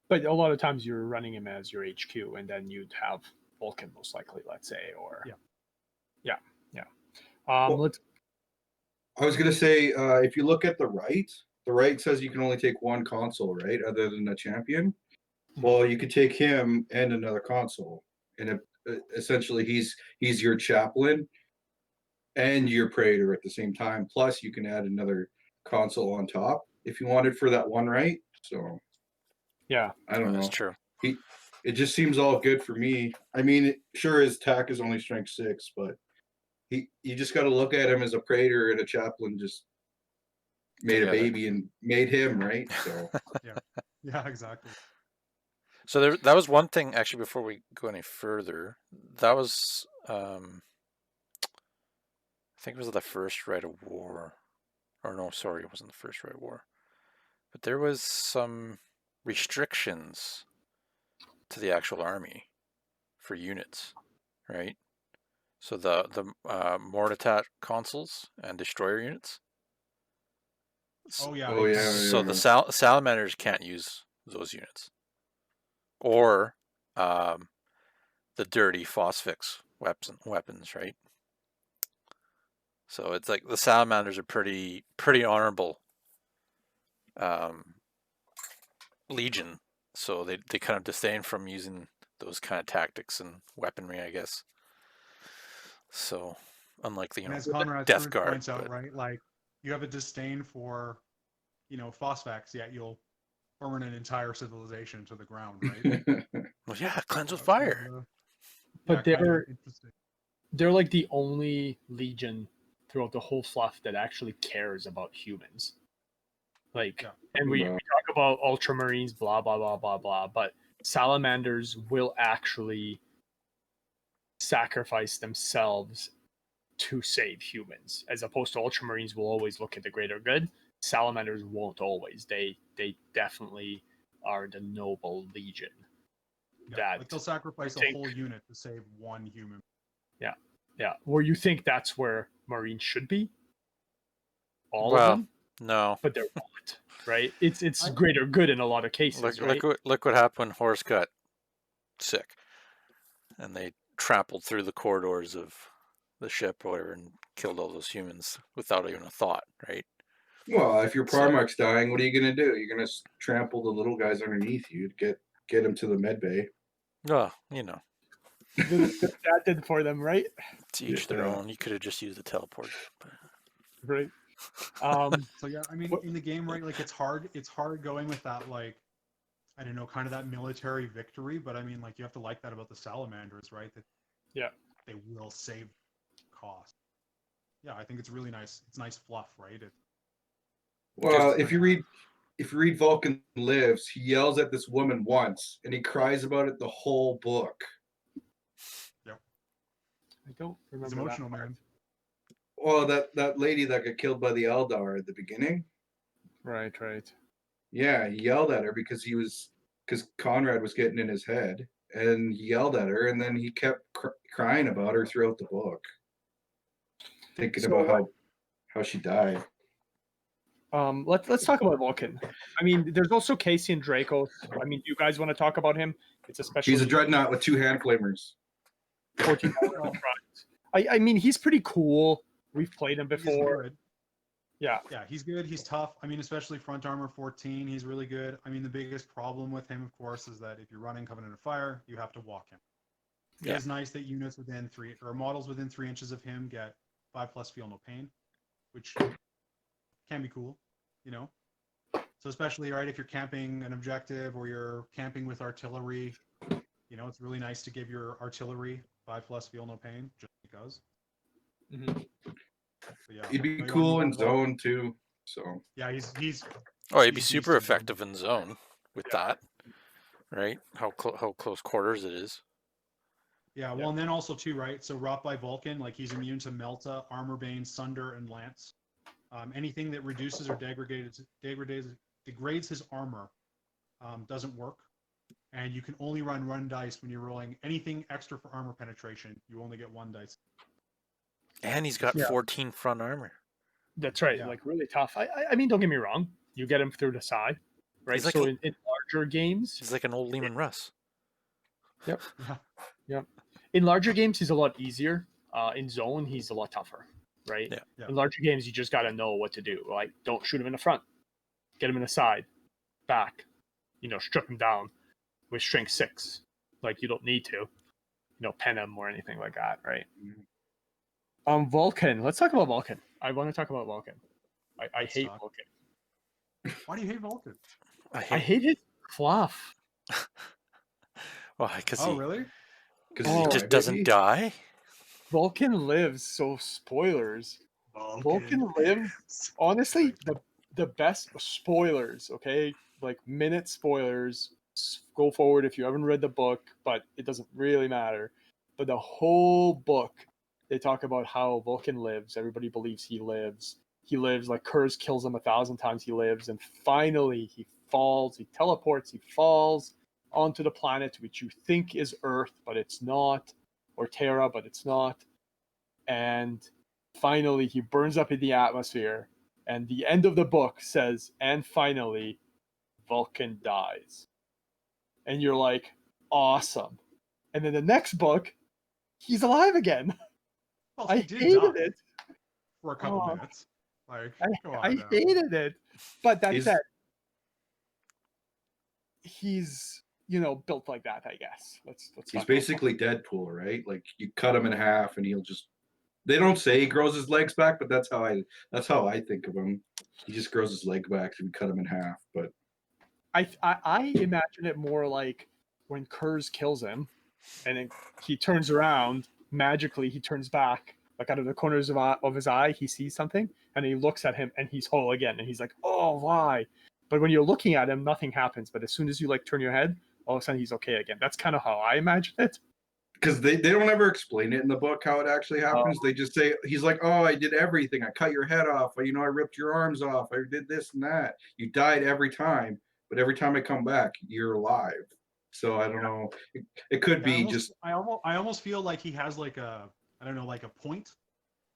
But a lot of times you're running him as your HQ, and then you'd have Vulcan most likely, let's say, or yeah. I was gonna say, if you look at the Rite says you can only take 1 console, right, other than a champion. Well, you could take him and another console, and essentially he's your chaplain and your Praetor at the same time. Plus, you can add another console on top if you wanted for that one Rite. So. Yeah, I don't know. That's true. It just seems all good for me. Sure, his attack is only strength 6, but you just got to look at him as a Praetor, and a chaplain just made a baby and made him, right? So yeah, exactly. So that was one thing, actually, before we go any further. That was, I think it was the first Rite of War. Or no, sorry, it wasn't the first Rite of War. But there was some restrictions to the actual army for units, right? So the Mortar consoles and destroyer units. Oh yeah. Oh, yeah. So the Salamanders can't use those units, or the dirty Phosphex weapons, right? So it's like the Salamanders are pretty honorable legion, so they kind of disdain from using those kind of tactics and weaponry, I guess. So unlike the as Conrad Death Guard points out, right? Like you have a disdain for, Phosphex, yet you'll burn an entire civilization to the ground, right? Well, yeah, cleanse with fire. But yeah, kind of interesting. They're like the only legion throughout the whole fluff that actually cares about humans. Like, and we talk about ultramarines, blah blah blah blah blah, but salamanders will actually sacrifice themselves to save humans, as opposed to ultramarines will always look at the greater good. Salamanders won't always. They definitely are the noble legion. Yeah, like they'll sacrifice a whole unit to save one human. Yeah, yeah. Where you think that's where Marines should be? All of them? No, but they're not. Right? It's greater good in a lot of cases. Look what happened when Horus got sick, and they trampled through the corridors of the ship or whatever and killed all those humans without even a thought, right? Well, if your Primarch's dying, what are you going to do? You're going to trample the little guys underneath you to get them to the med bay. Oh, that did for them, right? To each their own. You could have just used the teleport. But... Right. So yeah, I mean, in the game, right? Like it's hard going with that, like, I don't know, kind of that military victory. But I mean, like you have to like that about the Salamanders, right? That they will save cost. Yeah, I think it's really nice. It's nice fluff, right? Well, if you read Vulcan Lives, he yells at this woman once, and he cries about it the whole book. Yep. I don't remember. He's emotional, man. Well, that lady that got killed by the Eldar at the beginning. Right. Yeah, he yelled at her because Conrad was getting in his head, and he yelled at her, and then he kept crying about her throughout the book, thinking about how she died. Let's talk about Vulcan. I mean, there's also Casey and Draco. I mean, do you guys want to talk about him? It's a special. He's a dreadnought with 2 hand flamers. 14 I mean, he's pretty cool. We've played him before. Yeah, he's good. He's tough. I mean, especially front armor 14, he's really good. I mean, the biggest problem with him, of course, is that if you're running Covenant of Fire, you have to walk him. It is nice that units within 3 or models within 3 inches of him get 5+ feel no pain, which can be cool, So especially, right, if you're camping an objective or you're camping with artillery, it's really nice to give your artillery 5+ feel no pain, just because. Mm-hmm. He'd be cool in zone too. So yeah, he's. Oh, he'd be super effective in zone with that, right? How close quarters it is. Yeah, well, and then also too, right? So wrought by Vulcan, like he's immune to Melta, Armor Bane, Sunder, and Lance. Anything that reduces or degrades his armor doesn't work, and you can only run dice when you're rolling anything extra for armor penetration. You only get 1 dice. And he's got 14 front armor. That's right. Like really tough. I mean, don't get me wrong. You get him through the side, right? Like so in larger games, he's like an old Lehman Russ. Yep. Yep. In larger games, he's a lot easier. In zone, he's a lot tougher, right? Yeah. In larger games, you just got to know what to do. Like, don't shoot him in the front. Get him in the side, back. Strip him down with strength 6. Like, you don't need to, pen him or anything like that, right? Vulcan. Let's talk about Vulcan. I want to talk about Vulcan. I hate Vulcan. Why do you hate Vulcan? I hate his fluff. Why? Because really? Because he just doesn't die? Vulcan lives, so spoilers. Vulcan lives. Honestly, the best spoilers, okay? Like minute spoilers go forward if you haven't read the book, but it doesn't really matter. But the whole book, they talk about how Vulcan lives. Everybody believes he lives. He lives, like Kurz kills him 1,000 times, he lives, and finally he falls, he teleports, he falls onto the planet which you think is Earth, but it's not, or Terra, but it's not. And finally he burns up in the atmosphere, and the end of the book says, and finally Vulcan dies. And you're like, awesome. And then the next book, he's alive again. Well, I he did hated die it. for a couple minutes. Like, come on I now. hated it. But that He's- said, he's, built like that, I guess. Let's He's not go basically Deadpool, right? Like you cut him in half and he'll just. They don't say he grows his legs back, but that's how I think of him. He just grows his leg back and we cut him in half. But I imagine it more like when Kurz kills him, and then he turns around, magically he turns back, like out of the corners of his eye, he sees something, and he looks at him, and he's whole again, and he's like, oh, why? But when you're looking at him, nothing happens. But as soon as you like turn your head, all of a sudden he's okay again. That's kind of how I imagine it. because they don't ever explain it in the book how it actually happens. They just say he's like, oh, I did everything. I cut your head off. I ripped your arms off. I did this and that. You died every time, but every time I come back, you're alive. So I don't know. It could be just. I almost feel like he has like a, I don't know, like a point,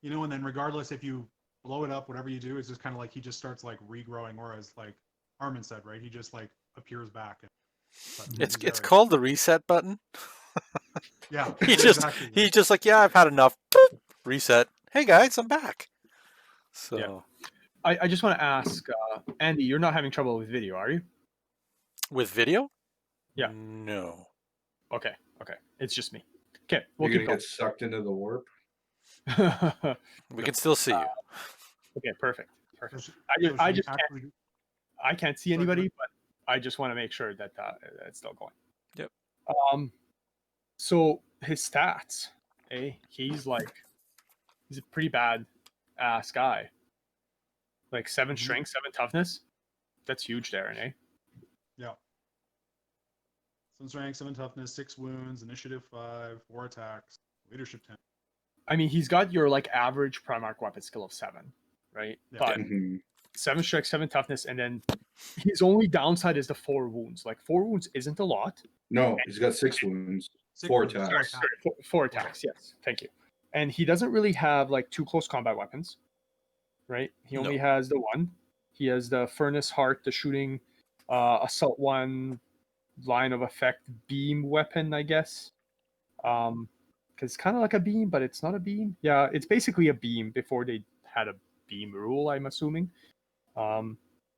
and then regardless if you blow it up, whatever you do, it's just kind of like he just starts like regrowing, whereas like Armin said, right? He just like appears back. It's called the reset button. Yeah. Exactly. He's just like, yeah, I've had enough. Boop, reset. Hey guys, I'm back. So yeah. I just want to ask, Andy, you're not having trouble with video, are you? With video? Yeah. No. Okay. It's just me. Okay, You're gonna get sucked into the warp. We can still see you. Okay, perfect. I can't see Sorry, anybody, but I just want to make sure that it's still going. Yep. So his stats, he's a pretty bad ass guy. Like 7 strength, 7 toughness. That's huge, Darren, eh? Yeah. 7 strength, 7 toughness, 6 wounds, initiative 5, 4 attacks, leadership 10. I mean, he's got your like average Primarch weapon skill of 7, right? Yeah. But 7 strength, 7 toughness, and then his only downside is the 4 wounds. Like 4 wounds isn't a lot. No, he's got 6 wounds. 4 attacks. Sorry, 4 attacks, yes. Thank you. And he doesn't really have like 2 close combat weapons, right? He only has the 1. He has the Furnace Heart, the shooting Assault 1 line of effect beam weapon, I guess. Because it's kind of like a beam, but it's not a beam. Yeah, it's basically a beam before they had a beam rule, I'm assuming.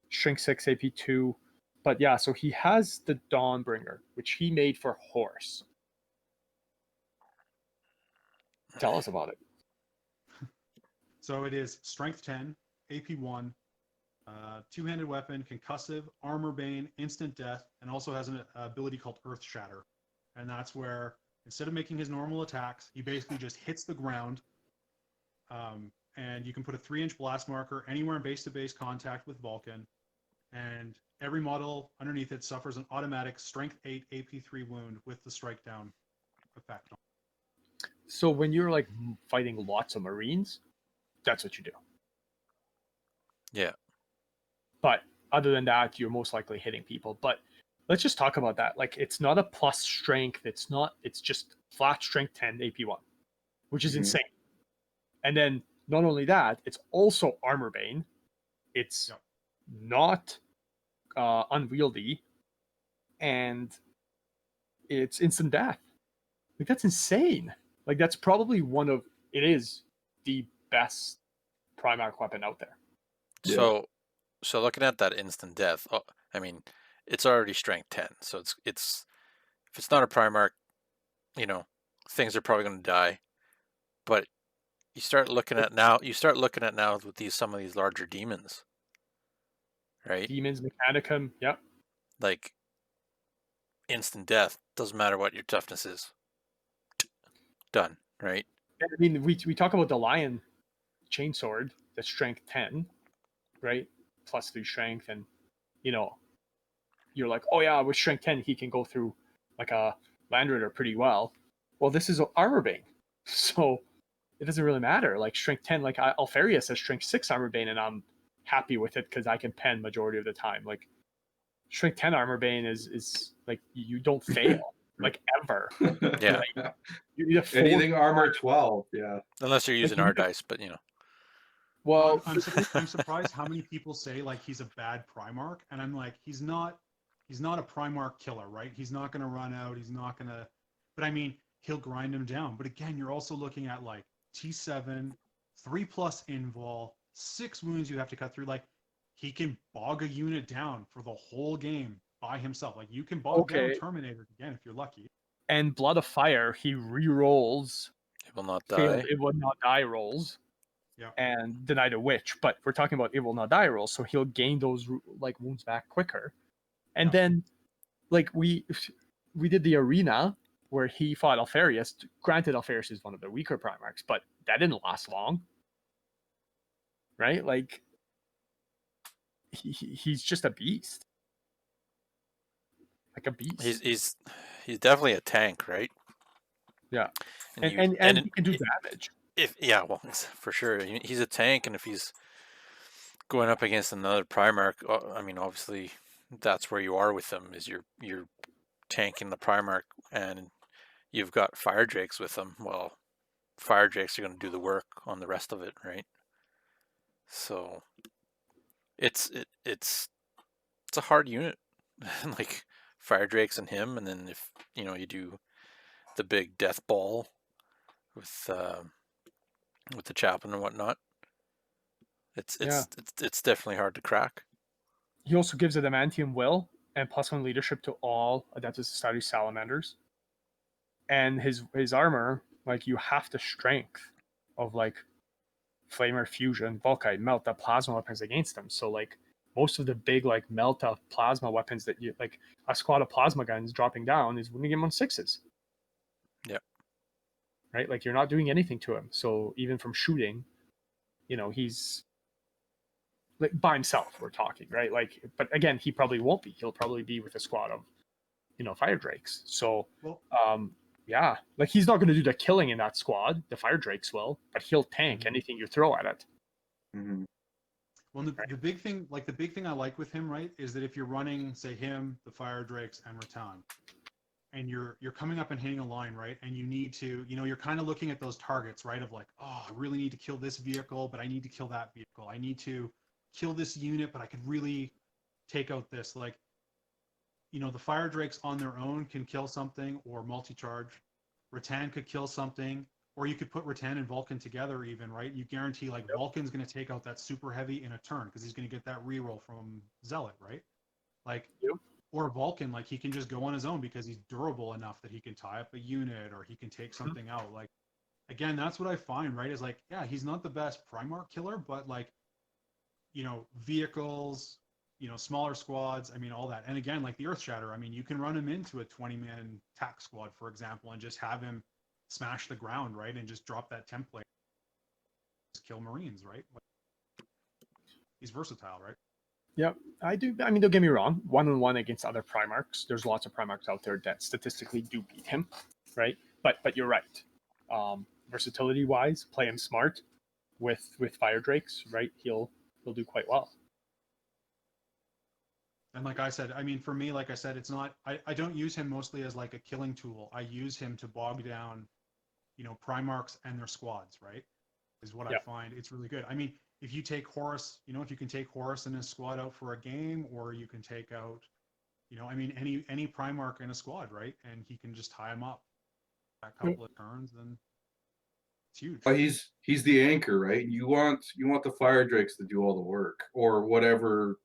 Shrink 6, AP 2. But yeah, so he has the Dawnbringer, which he made for Horus. Tell us about it. So it is strength 10, AP 1, 2-handed weapon, concussive, armor bane, instant death, and also has an ability called Earth Shatter. And that's where instead of making his normal attacks, he basically just hits the ground. And you can put a 3-inch blast marker anywhere in base-to-base contact with Vulcan. And every model underneath it suffers an automatic strength 8 AP 3 wound with the strike down effect. So when you're like fighting lots of Marines, that's what you do. Yeah. But other than that, you're most likely hitting people. But let's just talk about that. Like, it's not a plus strength. It's just flat strength 10 AP1, which is insane. And then not only that, it's also armor bane. It's not unwieldy, and it's instant death. Like, that's insane. Like, that's probably it is the best Primarch weapon out there. So looking at that instant death, I mean, it's already strength 10. So it's if it's not a Primarch, things are probably going to die. But you start looking at now with some of these larger demons, right? Demons, Mechanicum, yep. Like instant death, doesn't matter what your toughness is. Done, right? I mean, we talk about the Lion Chainsword, that's strength 10, right? Plus 3 strength, and you're like, oh yeah, with strength 10 he can go through like a Land Raider pretty well. Well, this is armor bane, so it doesn't really matter. Like strength 10, like Alfarius has strength 6 armor bane, and I'm happy with it because I can pen majority of the time. Like strength 10 armor bane is like you don't fail like ever. Yeah. Like, you need a Anything armor 12, yeah. Unless you're using our dice, but Well, I'm surprised how many people say like he's a bad Primarch, and I'm like, he's not a Primarch killer, right? He's not going to run out. He's not going to, but I mean, he'll grind him down. But again, you're also looking at like T7, 3+ invul, 6 wounds you have to cut through. Like he can bog a unit down for the whole game by himself. Like you can bog down Terminator again if you're lucky. And Blood of Fire, he re-rolls. It will not die. It will not die rolls. Yeah. And Deny the Witch, but we're talking about it will not die rolls, so he'll gain those like wounds back quicker. And then, like we did the arena where he fought Alfarius. Granted, Alfarius is one of the weaker Primarchs, but that didn't last long, right? Like he's just a beast, like a beast. He's definitely a tank, right? Yeah, and he can do damage. Well, for sure, he's a tank, and if he's going up against another Primarch, I mean, obviously, that's where you are with him. Is you're tanking the Primarch, and you've got Fire Drakes with him. Well, Fire Drakes are going to do the work on the rest of it, right? So, it's a hard unit, like Fire Drakes and him, and then if you do the big death ball with the chaplain and whatnot, it's definitely hard to crack. He also gives adamantium will and +1 leadership to all Adeptus Society salamanders, and his armor, like you have the strength of like Flamer, Fusion, Volkite, Melta, plasma weapons against them. So like most of the big like Melta plasma weapons that you like, a squad of plasma guns dropping down is winning him on 6s. Yeah. Right? Like you're not doing anything to him. So even from shooting, he's like by himself, we're talking, right? Like, but again, he probably won't be. He'll probably be with a squad of, Fire Drakes. So, yeah, like he's not going to do the killing in that squad. The Fire Drakes will, but he'll tank anything you throw at it. Mm-hmm. Well, the big thing I like with him, right, is that if you're running, say, him, the Fire Drakes, and Rattan, and you're coming up and hitting a line, right, and you need to, you're kind of looking at those targets, right, of like, oh, I really need to kill this vehicle, but I need to kill that vehicle. I need to kill this unit, but I could really take out this. Like, the Fire Drakes on their own can kill something or multi-charge. Rattan could kill something, or you could put Rattan and Vulcan together even, right? You guarantee like Vulcan's going to take out that super heavy in a turn because he's going to get that reroll from Zealot, right? Like, or Vulcan, like he can just go on his own because he's durable enough that he can tie up a unit or he can take something out. Like, again, that's what I find, right? Is like, yeah, he's not the best Primarch killer, but like, vehicles, smaller squads, I mean, all that. And again, like the Earth Shatter, I mean, you can run him into a 20-man tack squad, for example, and just have him smash the ground, right? And just drop that template. Just kill Marines, right? He's versatile, right? Yep, I do. I mean, don't get me wrong. 1-on-1 against other Primarchs, there's lots of Primarchs out there that statistically do beat him, right? But you're right. Versatility-wise, play him smart with Fire Drakes, right? He'll do quite well. And like I said, I mean, for me, like I said, it's not, I don't use him mostly as like a killing tool. I use him to bog down, Primarchs and their squads, right? Is what I find it's really good. I mean, if you take Horus, if you can take Horus and his squad out for a game, or you can take out, I mean, any Primarch in a squad, right? And he can just tie him up a couple of turns, then it's huge. But he's the anchor, right? You want the Fire Drakes to do all the work, or whatever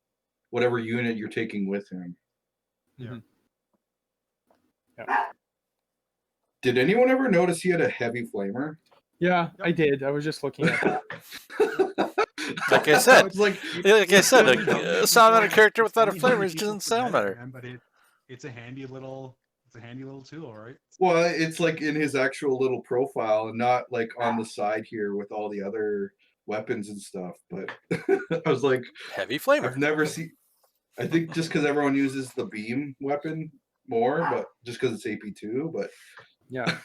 unit you're taking with him. Yeah. Did anyone ever notice he had a heavy flamer? Yeah, I did. I was just looking at that. Like I said, a Salamander character without a flamer is just Salamander. But it's a handy little tool, right? Well, it's like in his actual little profile, and not like on the side here with all the other weapons and stuff. But I was like, heavy flamer. I've never seen. I think just because everyone uses the beam weapon more, but just because it's AP2, but yeah.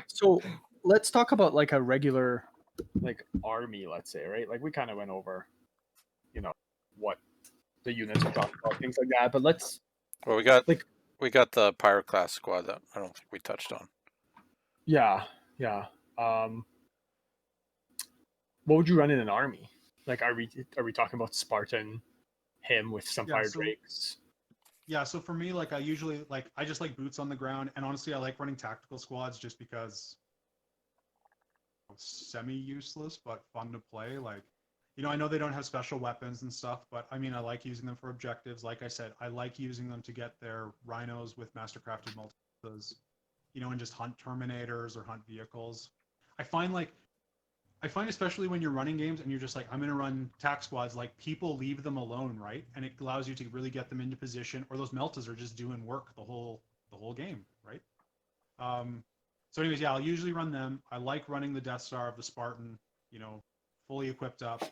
So let's talk about like a regular like army, let's say, right? Like we kind of went over, what the units are talking about, things like that. But let's Well, we got the Pyro class squad that I don't think we touched on. Yeah. What would you run in an army? Like, are we talking about Spartan, him with some fire drakes? Yeah, so for me, like I usually I just like boots on the ground, and honestly, I like running tactical squads just because it's semi-useless but fun to play. Like, I know they don't have special weapons and stuff, but I mean, I like using them for objectives. Like I said, I like using them to get their rhinos with mastercrafted multis, and just hunt terminators or hunt vehicles. I find especially when you're running games and you're just like, I'm going to run tac squads, like people leave them alone, right? And it allows you to really get them into position, or those meltas are just doing work the whole game, right? So anyways, yeah, I'll usually run them. I like running the Death Star of the Spartan, fully equipped up,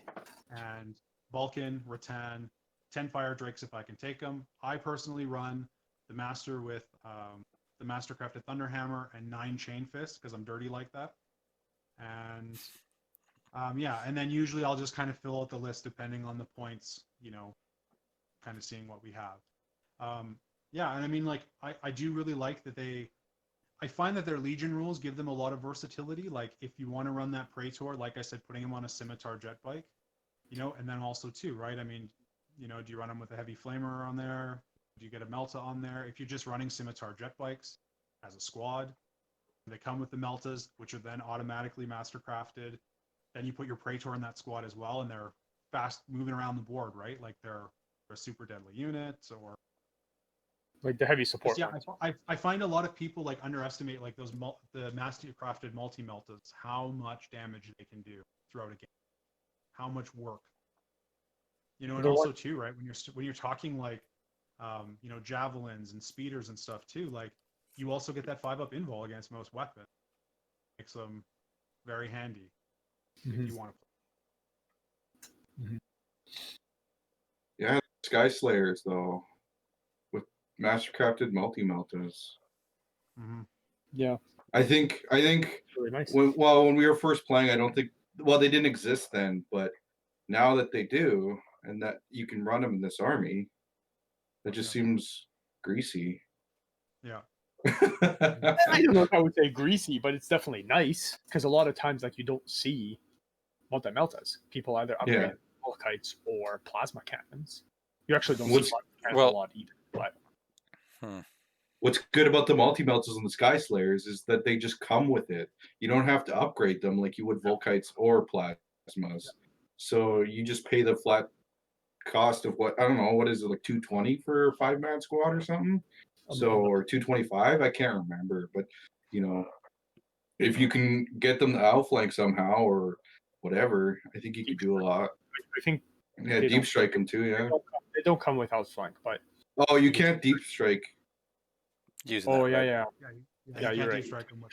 and Vulcan, Rattan, 10 fire drakes if I can take them. I personally run the Master with the Mastercrafted Thunderhammer and 9 Chain Fists because I'm dirty like that. And yeah, and then usually I'll just kind of fill out the list depending on the points, kind of seeing what we have. Yeah, and I mean, like, I do really like that I find that their Legion rules give them a lot of versatility. Like, if you want to run that Praetor, like I said, putting him on a Scimitar jet bike, and then also, too, right? I mean, do you run him with a heavy flamer on there? Do you get a Melta on there? If you're just running Scimitar jet bikes as a squad, they come with the Meltas, which are then automatically mastercrafted. Then you put your Praetor in that squad as well, and they're fast moving around the board, right? Like they're a super deadly unit, or like the heavy support. Yeah, I find a lot of people like underestimate like the mastercrafted multi-meltas, how much damage they can do throughout a game, how much work. And also too, right? When you're talking like, javelins and speeders and stuff too, like you also get that 5-up invul against most weapons. Makes them very handy. If you want to play. Yeah, Sky Slayers though, with mastercrafted multi-meltas. Yeah, I think really nice. when we were first playing, I don't think they didn't exist then, but now that they do, and that you can run them in this army, that just seems greasy. Yeah. I don't know if I would say greasy, but it's definitely nice because a lot of times, like, you don't see multi-meltas. People either upgrade Volkites or plasma cannons. You actually don't see plasma cannons a lot either. But what's good about the multi-meltas and the Sky Slayers is that they just come with it. You don't have to upgrade them like you would Volkites or plasmas. Yeah. So you just pay the flat cost of what is it, like 220 for a 5-man squad or something? So, or 225, I can't remember, but if you can get them to outflank somehow or whatever, I think you could do a lot. I think deep strike them too. Yeah, they don't come with outflank, but you can't deep strike. Using yeah, you can't deep strike them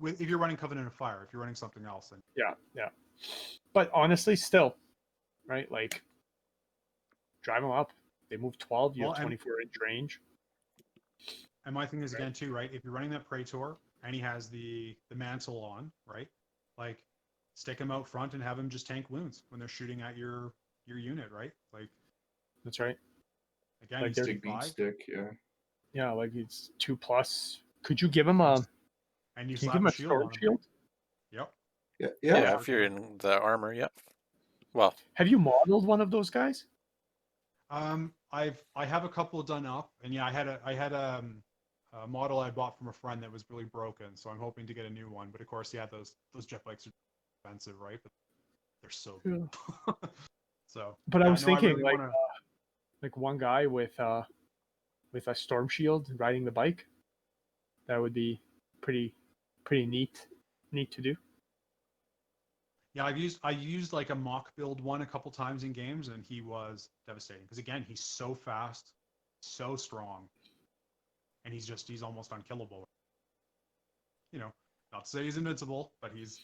with if you're running Covenant of Fire. If you're running something else, then yeah. But honestly, still, right? Like, drive them up. They move 12. You have 24-inch range. And my thing is again too, right? If you're running that Praetor and he has the mantle on, right? Like, stick him out front and have him just tank wounds when they're shooting at your unit, right? Like, that's right. Again, like there's a beat stick, yeah, like it's 2+. Could you give him a? And you can you give him a storm shield? Yep. Yeah, if you're in the armor, yep. Well, have you modeled one of those guys? I have a couple done up, and yeah, I had a model I bought from a friend that was really broken, so I'm hoping to get a new one. But of course, yeah, those jet bikes are expensive, right? But they're so good. So. But I was thinking, really like one guy with a storm shield riding the bike. That would be pretty neat to do. Yeah, I used like a mock build one a couple times in games, and he was devastating because again, he's so fast, so strong, and he's almost unkillable. Not to say he's invincible, but he's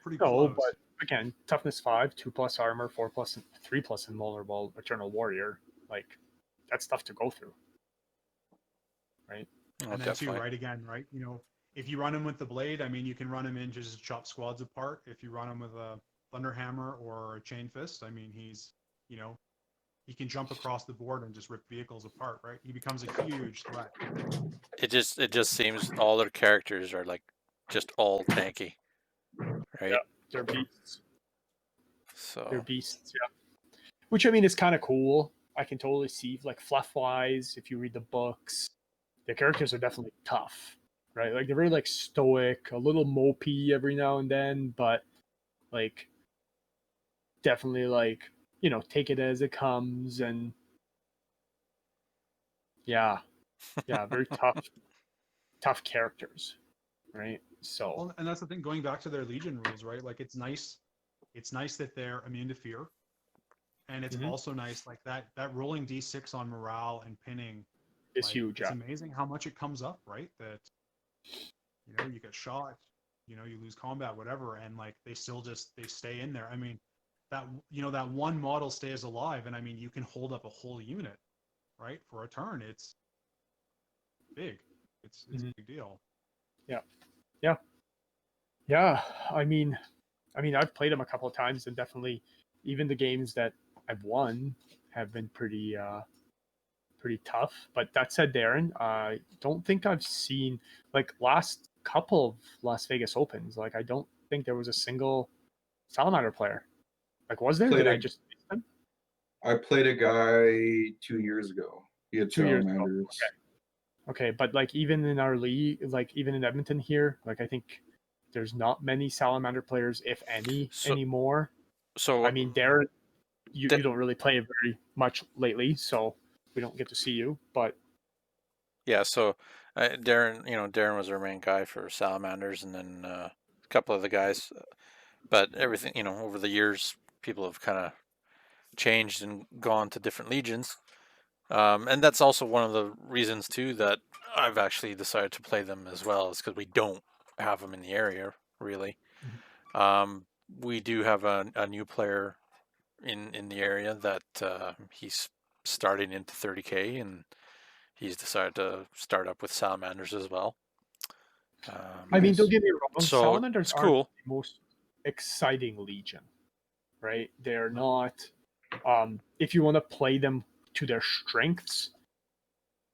pretty close. But again, toughness 5, 2+ armor, 4+, 3+ invulnerable, Eternal Warrior. Like, that's tough to go through, right? Oh, And then definitely. too, right again, right? You know, if you run him with the blade, I mean, you can run him in just to chop squads apart. If you run him with a thunderhammer or a chain fist, I mean, he's, you know, he can jump across the board and just rip vehicles apart, right? He becomes a huge threat. It just seems all their characters are like just all tanky, right? Yeah, they're beasts. So They're beasts, yeah. Which I mean is kind of cool. I can totally see, like, fluff wise, if you read the books, the characters are definitely tough, right? Like, they're very like stoic, a little mopey every now and then, but like definitely, like, you know, take it as it comes. And yeah, very tough characters, right? So Well, and that's the thing, going back to their Legion rules, right? Like, it's nice that they're immune to fear. And it's also nice, like, that rolling D6 on morale and pinning, it's like, huge. it's Yeah. amazing how much it comes up, right? That, you know, you get shot, you know, you lose combat, whatever, and like they still just they stay in there. I mean, that, you know, that one model stays alive, and I mean, you can hold up a whole unit, right, for a turn. It's big. It's a big deal. Yeah. I mean, I've played them a couple of times, and definitely, even the games that I've won have been pretty tough. But that said, Darren, I don't think I've seen, like, last couple of Las Vegas Opens, like, I don't think there was a single Salamander player. Like, was there? Did I just miss them? I played a guy 2 years ago. He had 2 years ago. Salamanders. Okay, but like, even in our league, like even in Edmonton here, like, I think there's not many Salamander players, if any, anymore. So I mean, Darren, you don't really play very much lately, so we don't get to see you. But yeah, so Darren was our main guy for Salamanders, and then a couple of the guys. But everything, you know, over the years, people have kind of changed and gone to different legions. And that's also one of the reasons too that I've actually decided to play them as well, is because we don't have them in the area really. We do have a new player in the area that he's starting into 30K, and he's decided to start up with Salamanders as well. I mean, don't get me wrong, so Salamanders it's are cool. the most exciting legion, right? They're not, if you want to play them to their strengths,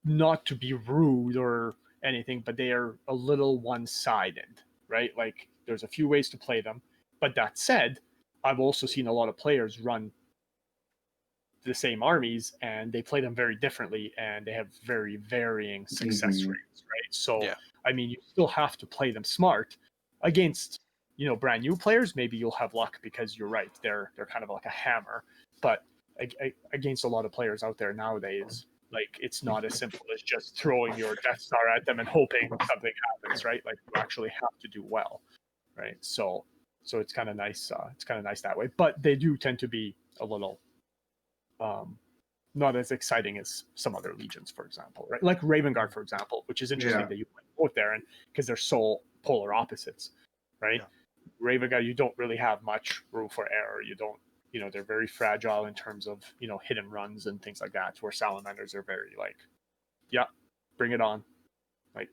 not to be rude or anything, but they are a little one-sided, right? Like, there's a few ways to play them. But that said, I've also seen a lot of players run the same armies, and they play them very differently, and they have very varying success rates, right? So Yeah. I mean, you still have to play them smart. Against, you know, brand new players, maybe you'll have luck, because you're right, they're kind of like a hammer. But against a lot of players out there nowadays, like, it's not as simple as just throwing your Death Star at them and hoping something happens, right? Like, you actually have to do well, right? So it's kind of nice. It's kind of nice that way. But they do tend to be a little not as exciting as some other legions, for example, right? Like Raven Guard, for example, which is interesting that you went both there, and because they're so polar opposites, right? Yeah. Raven Guard, you don't really have much room for error. You don't, you know, they're very fragile in terms of, you know, hit and runs and things like that, where Salamanders are very like, yeah, bring it on. Like,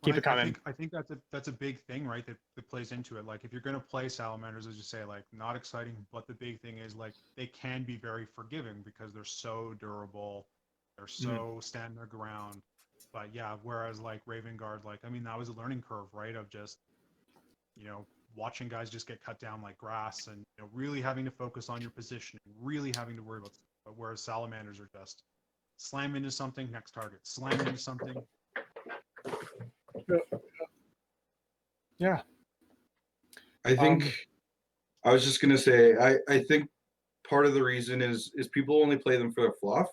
keep it coming. I think that's a big thing, right? That plays into it. Like, if you're going to play Salamanders, as you say, like, not exciting, but the big thing is, like, they can be very forgiving because they're so durable, they're so stand their ground. But yeah, whereas like Raven Guard, like, I mean, that was a learning curve, right? Of just, you know, watching guys just get cut down like grass, and, you know, really having to focus on your position, really having to worry about. But whereas Salamanders are just slam into something, next target, slam into something. Yeah. I think I was just gonna say, I think part of the reason is people only play them for the fluff.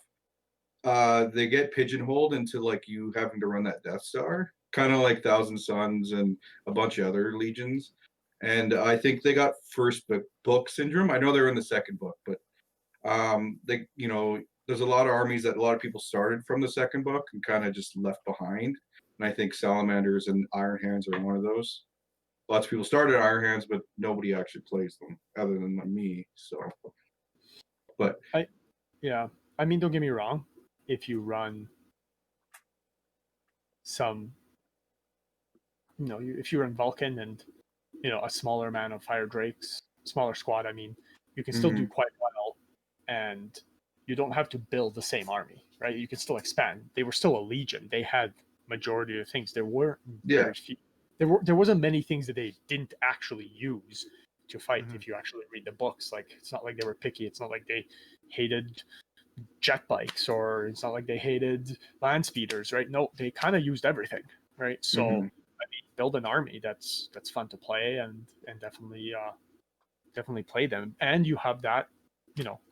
They get pigeonholed into, like, you having to run that Death Star, kind of like Thousand Suns and a bunch of other legions. And I think they got first book syndrome. I know they're in the second book, but they, you know, there's a lot of armies that a lot of people started from the second book and kind of just left behind. And I think Salamanders and Iron Hands are one of those. Lots of people started Iron Hands, but nobody actually plays them other than me. So, but I mean, don't get me wrong. if you run some, if you run Vulcan and, a smaller amount of fire drakes, smaller squad, I mean, you can still do quite well, and you don't have to build the same army, right? You can still expand. They were still a legion. They had majority of things. There were very few. There wasn't many things that they didn't actually use to fight. If you actually read the books, like, it's not like they were picky. It's not like they hated jet bikes, or it's not like they hated land speeders, right? No, they kind of used everything, right? So I mean, build an army that's fun to play, and definitely play them. And you have that,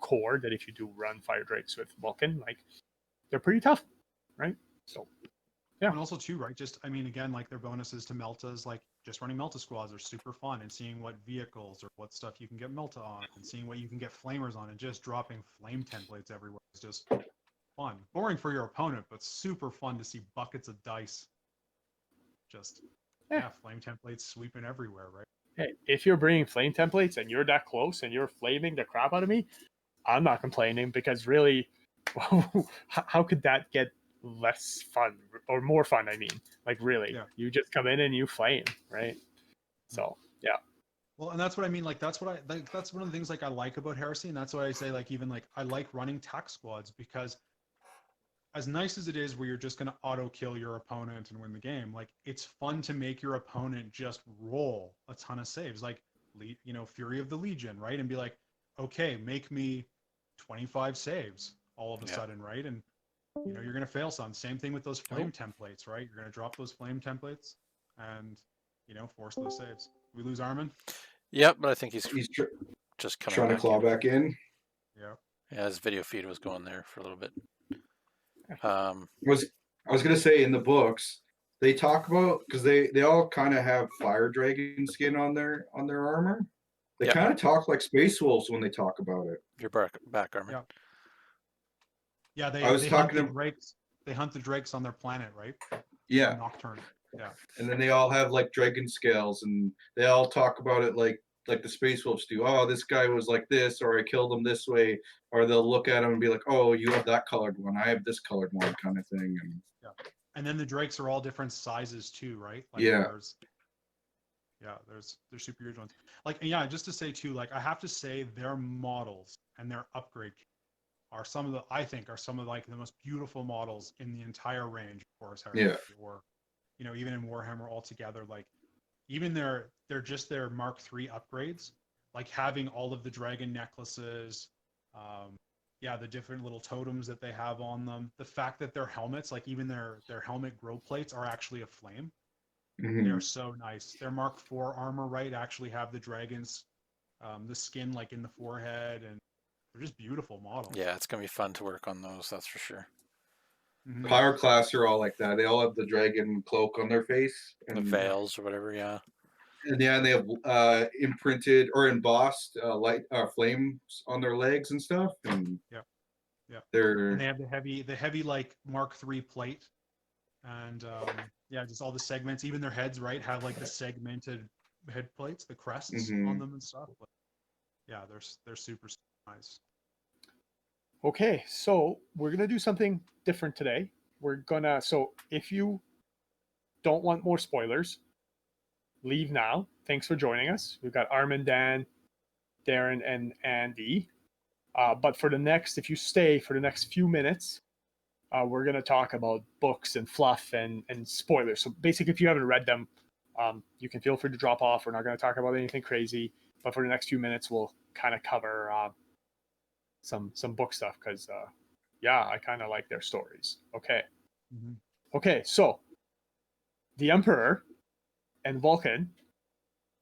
core that if you do run fire drakes with Vulcan, like, they're pretty tough, right? So yeah. And also too, right? Just, I mean, again, like, their bonuses to Meltas, like, just running Melta squads are super fun, and seeing what vehicles or what stuff you can get Melta on, and seeing what you can get flamers on, and just dropping flame templates everywhere is just fun. Boring for your opponent, but super fun to see buckets of dice. Just, flame templates sweeping everywhere, right? Hey, if you're bringing flame templates and you're that close and you're flaming the crap out of me, I'm not complaining, because really, how could that get less fun or more fun? I mean, like, really, you just come in and you flame, right? So yeah. Well, and that's what I mean. Like, that's what that's one of the things, like, I like about Heresy, and that's why I say, like, even, like, I like running tac squads, because as nice as it is where you're just going to auto kill your opponent and win the game, like, it's fun to make your opponent just roll a ton of saves, like, Fury of the Legion, right? And be like, okay, make me 25 saves all of a sudden, right? And you're going to fail some. Same thing with those flame templates, right? You're going to drop those flame templates and force those saves. We lose Armin. Yep, but I think he's just coming trying to claw back in. Yeah, his video feed was going there for a little bit. I was gonna say, in the books they talk about, because they all kind of have fire dragon skin on their armor. They kind of talk like Space Wolves when they talk about it. Your back armor. Yeah. They hunt the drakes. They hunt the drakes on their planet, right? Yeah. Nocturne. Yeah. And then they all have like dragon scales, and they all talk about it like the Space Wolves do. Oh, this guy was like this, or I killed him this way, or they'll look at him and be like, oh, you have that colored one, I have this colored one, kind of thing. And then the drakes are all different sizes too, right? Like, there's super huge ones. Like, just to say too, like, I have to say their models and their upgrade are some of the like the most beautiful models in the entire range of Horus Heresy, or even in Warhammer altogether. Like, even their Mark III upgrades, like having all of the dragon necklaces, the different little totems that they have on them, the fact that their helmets, like even their helmet growth plates, are actually a flame. They are so nice. Their Mark IV armor, right, actually have the dragons, the skin like in the forehead, and they're just beautiful models. Yeah, it's gonna be fun to work on those, that's for sure. Power class are all like that. They all have the dragon cloak on their face, and the veils or whatever. And they have imprinted or embossed light flames on their legs and stuff. And and they have the heavy like Mark III plate, and just all the segments. Even their heads, right, have like the segmented head plates, the crests on them and stuff. But they're super nice. Okay, so we're gonna do something different today. So if you don't want more spoilers, leave now. Thanks for joining us. We've got Armin, Dan, Darren, and Andy. But if you stay for the next few minutes, we're going to talk about books and fluff and spoilers. So basically, if you haven't read them, you can feel free to drop off. We're not going to talk about anything crazy. But for the next few minutes, we'll kind of cover some book stuff, because, I kind of like their stories. Okay. Okay, so the Emperor and Vulcan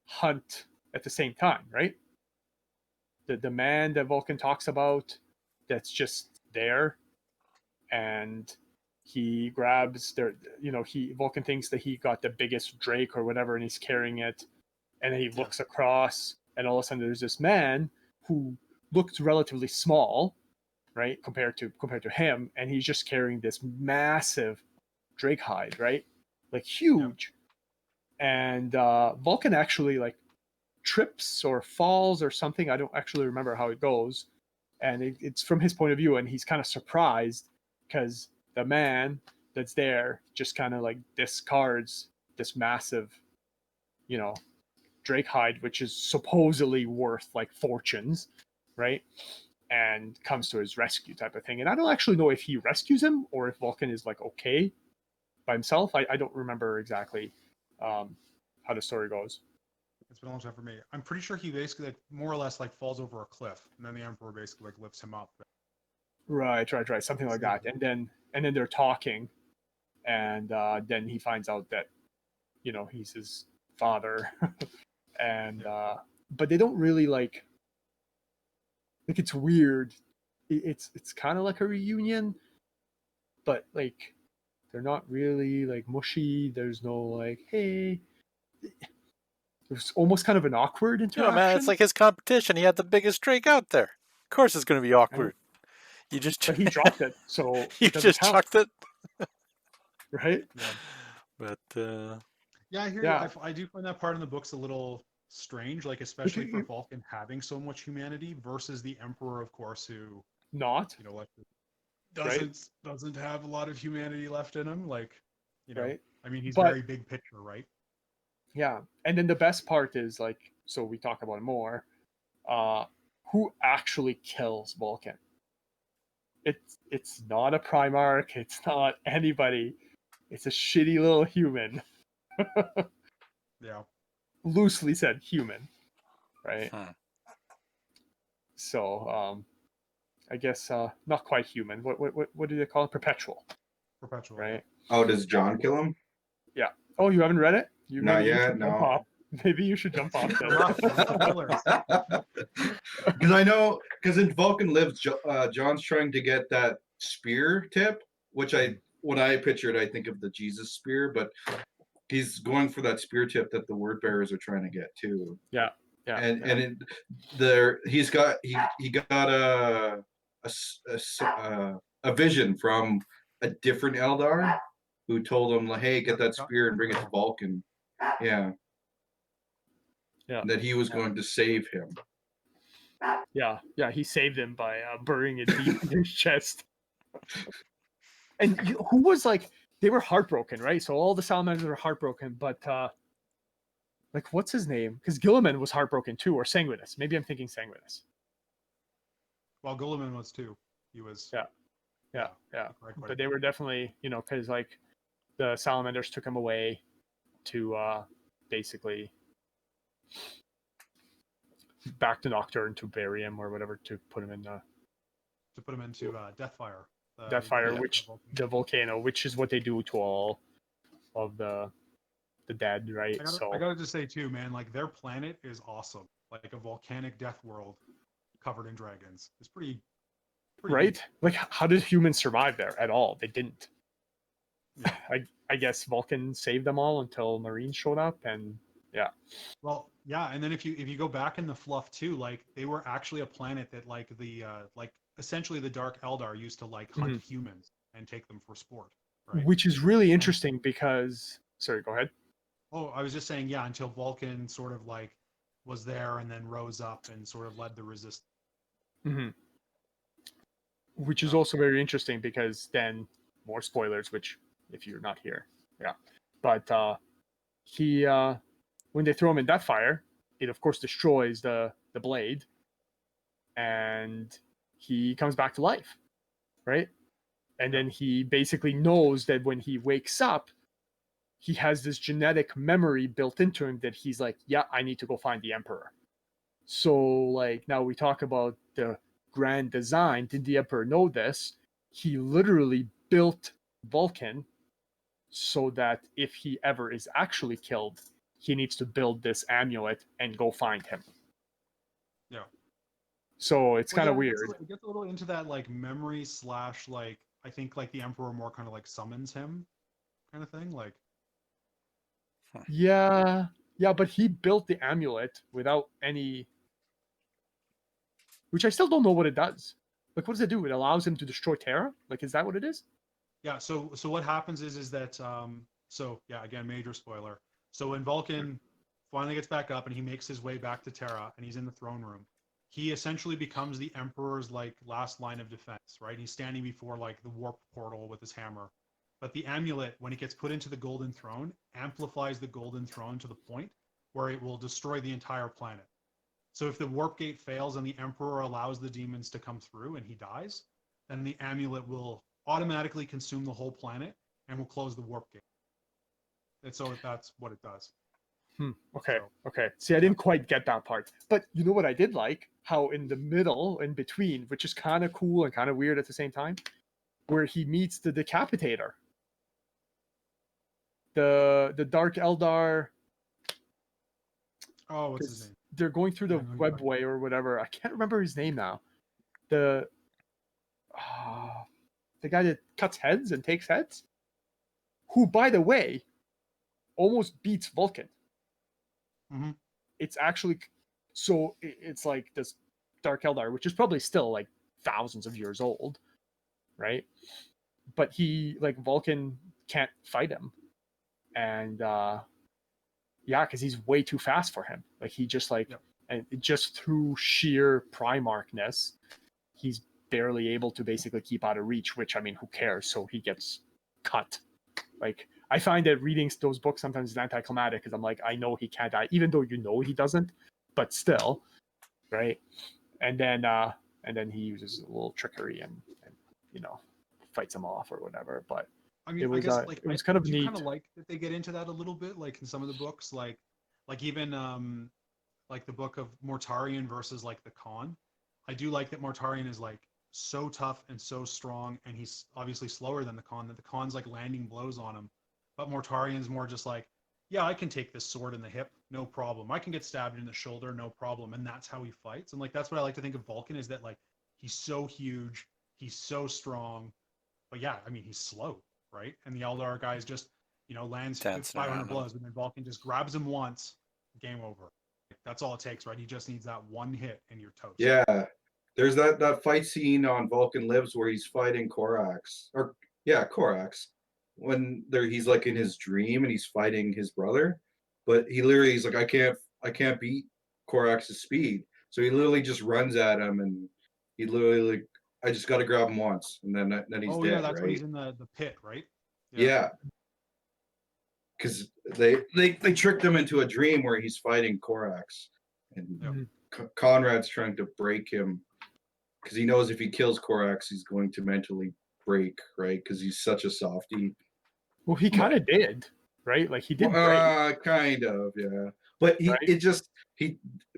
hunt at the same time, right? The man that Vulcan talks about, that's just there, and he grabs Vulcan thinks that he got the biggest drake or whatever, and he's carrying it, and then he looks across, and all of a sudden there's this man who looked relatively small, right, compared to him, and he's just carrying this massive drake hide, right, like huge. And Vulcan actually like trips or falls or something. I don't actually remember how it goes, and it's from his point of view, and he's kind of surprised, because the man that's there just kind of like discards this massive, you know, Drake hide, which is supposedly worth like fortunes, right? And comes to his rescue type of thing. And I don't actually know if he rescues him or if Vulcan is like okay by himself. I don't remember exactly how the story goes. It's been a long time for me. I'm pretty sure he basically like, more or less like falls over a cliff, and then the Emperor basically like lifts him up. Right, something like that. And then they're talking, and then he finds out that, you know, he's his father, and but they don't really like it's weird. It's kind of like a reunion, but like they're not really like mushy. There's no like, hey. There's almost kind of an awkward interaction. Man, it's like his competition. He had the biggest Drake out there. Of course, it's going to be awkward. You just but he dropped it, so you just chucked it, right? Yeah. But yeah, I hear you. I do find that part in the books a little strange, like especially for Vulcan having so much humanity versus the Emperor, of course, who not, you know, like doesn't have a lot of humanity left in him. Like, you know, I mean, he's very big picture, right? Yeah, and then the best part is like, so we talk about it more. Who actually kills Vulcan? It's not a Primarch. It's not anybody. It's a shitty little human. Yeah. Loosely said, human, right? So, I guess not quite human. What do they call it? Perpetual. Perpetual. Right. Oh, does John kill him? Yeah. Oh, you haven't read it? Not yet. No. Maybe you should jump off. Because I know, because in Vulcan Lives, John's trying to get that spear tip, which when I pictured, I think of the Jesus spear, but he's going for that spear tip that the word bearers are trying to get too. Yeah. And he's got a vision from a different Eldar who told him, like, hey, get that spear and bring it to Vulcan. Yeah. That he was going to save him. Yeah, he saved him by burying it deep in his chest. And who was like, they were heartbroken, right? So all the Salamanders were heartbroken, but like, what's his name? Because Guilliman was heartbroken too, or Sanguinus. Maybe I'm thinking Sanguinus. Well, Guilliman was too. He was. Yeah. But they were definitely, you know, because like the Salamanders took him away to basically back to Nocturne to bury him or whatever, to put him in into Deathfire. Deathfire, which the volcano, which is what they do to all of the dead, right? I gotta just say too, man, like their planet is awesome. Like a volcanic death world covered in dragons. It's pretty right? Neat. Like, how did humans survive there at all? They didn't. Yeah. I guess Vulcan saved them all until Marines showed up, and yeah. Well, yeah, and then if you go back in the fluff too, like they were actually a planet that like the like essentially the Dark Eldar used to like hunt humans and take them for sport, right? Which is really interesting because, sorry, go ahead. Oh, I was just saying, yeah, until Vulcan sort of like was there and then rose up and sort of led the resistance. Which is also very interesting because then more spoilers, which if you're not here, but he when they throw him in Deathfire, it of course destroys the blade, and he comes back to life, right? And then he basically knows that when he wakes up, he has this genetic memory built into him that he's like, yeah, I need to go find the Emperor. So like now we talk about the grand design. Did the Emperor know this? He literally built Vulcan so that if he ever is actually killed, he needs to build this amulet and go find him. Yeah. So it's kind of weird. It gets a little into that like memory / like I think like the Emperor more kind of like summons him kind of thing. Like Yeah, but he built the amulet without any, which I still don't know what it does. Like, what does it do? It allows him to destroy Terra? Like, is that what it is? Yeah, so what happens is that so yeah, again, major spoiler. So when Vulcan finally gets back up and he makes his way back to Terra and he's in the throne room, he essentially becomes the Emperor's like last line of defense, right? He's standing before like the warp portal with his hammer. But the amulet, when it gets put into the Golden Throne, amplifies the Golden Throne to the point where it will destroy the entire planet. So if the warp gate fails and the Emperor allows the demons to come through and he dies, then the amulet will automatically consume the whole planet and will close the warp gate. And so that's what it does. Okay. So, okay. See, I didn't quite get that part. But you know what I did like? How in the middle, in between, which is kind of cool and kind of weird at the same time, where he meets the Decapitator. The Dark Eldar. oh, what's his name? They're going through the webway or whatever. I can't remember his name now. The guy that cuts heads and takes heads, who, by the way, almost beats Vulcan. Mm-hmm. It's actually, so it's like this Dark Eldar, which is probably still like thousands of years old, right? But he, like, Vulcan can't fight him, and yeah, because he's way too fast for him. Like, he just like, and just through sheer Primarchness, he's barely able to basically keep out of reach. Which, I mean, who cares? So he gets cut. Like, I find that reading those books sometimes is anticlimactic, because I'm like, I know he can't die, even though you know he doesn't, but still, right? And then he uses a little trickery and you know, fights him off or whatever. But I mean, it was, I guess like it was kind of do neat. you kind of like that they get into that a little bit, like in some of the books, like even like the book of Mortarion versus like the Khan. I do like that Mortarion is like so tough and so strong, and he's obviously slower than the Khan. That the Khan's like landing blows on him, but Mortarion's more just like, yeah, I can take this sword in the hip, no problem. I can get stabbed in the shoulder, no problem. And that's how he fights. And like that's what I like to think of Vulcan, is that like he's so huge, he's so strong, but yeah, I mean he's slow, right? And the Eldar guys just, lands 500 blows, and then Vulcan just grabs him once, game over. That's all it takes, right? He just needs that one hit and you're toast. Yeah. There's that fight scene on Vulcan Lives where he's fighting Korax. Korax. When he's like in his dream and he's fighting his brother. But he's like, I can't beat Korax's speed. So he literally just runs at him, and he literally like, I just gotta grab him once, and then he's dead. Yeah, that's right? when he's in the pit, right? Yeah. Because they tricked him into a dream where he's fighting Korax, and Conrad's trying to break him, because he knows if he kills Korax, he's going to mentally break, right? Because he's such a softie. Well, he kind of did, right? Like, he did break. Kind of, yeah. But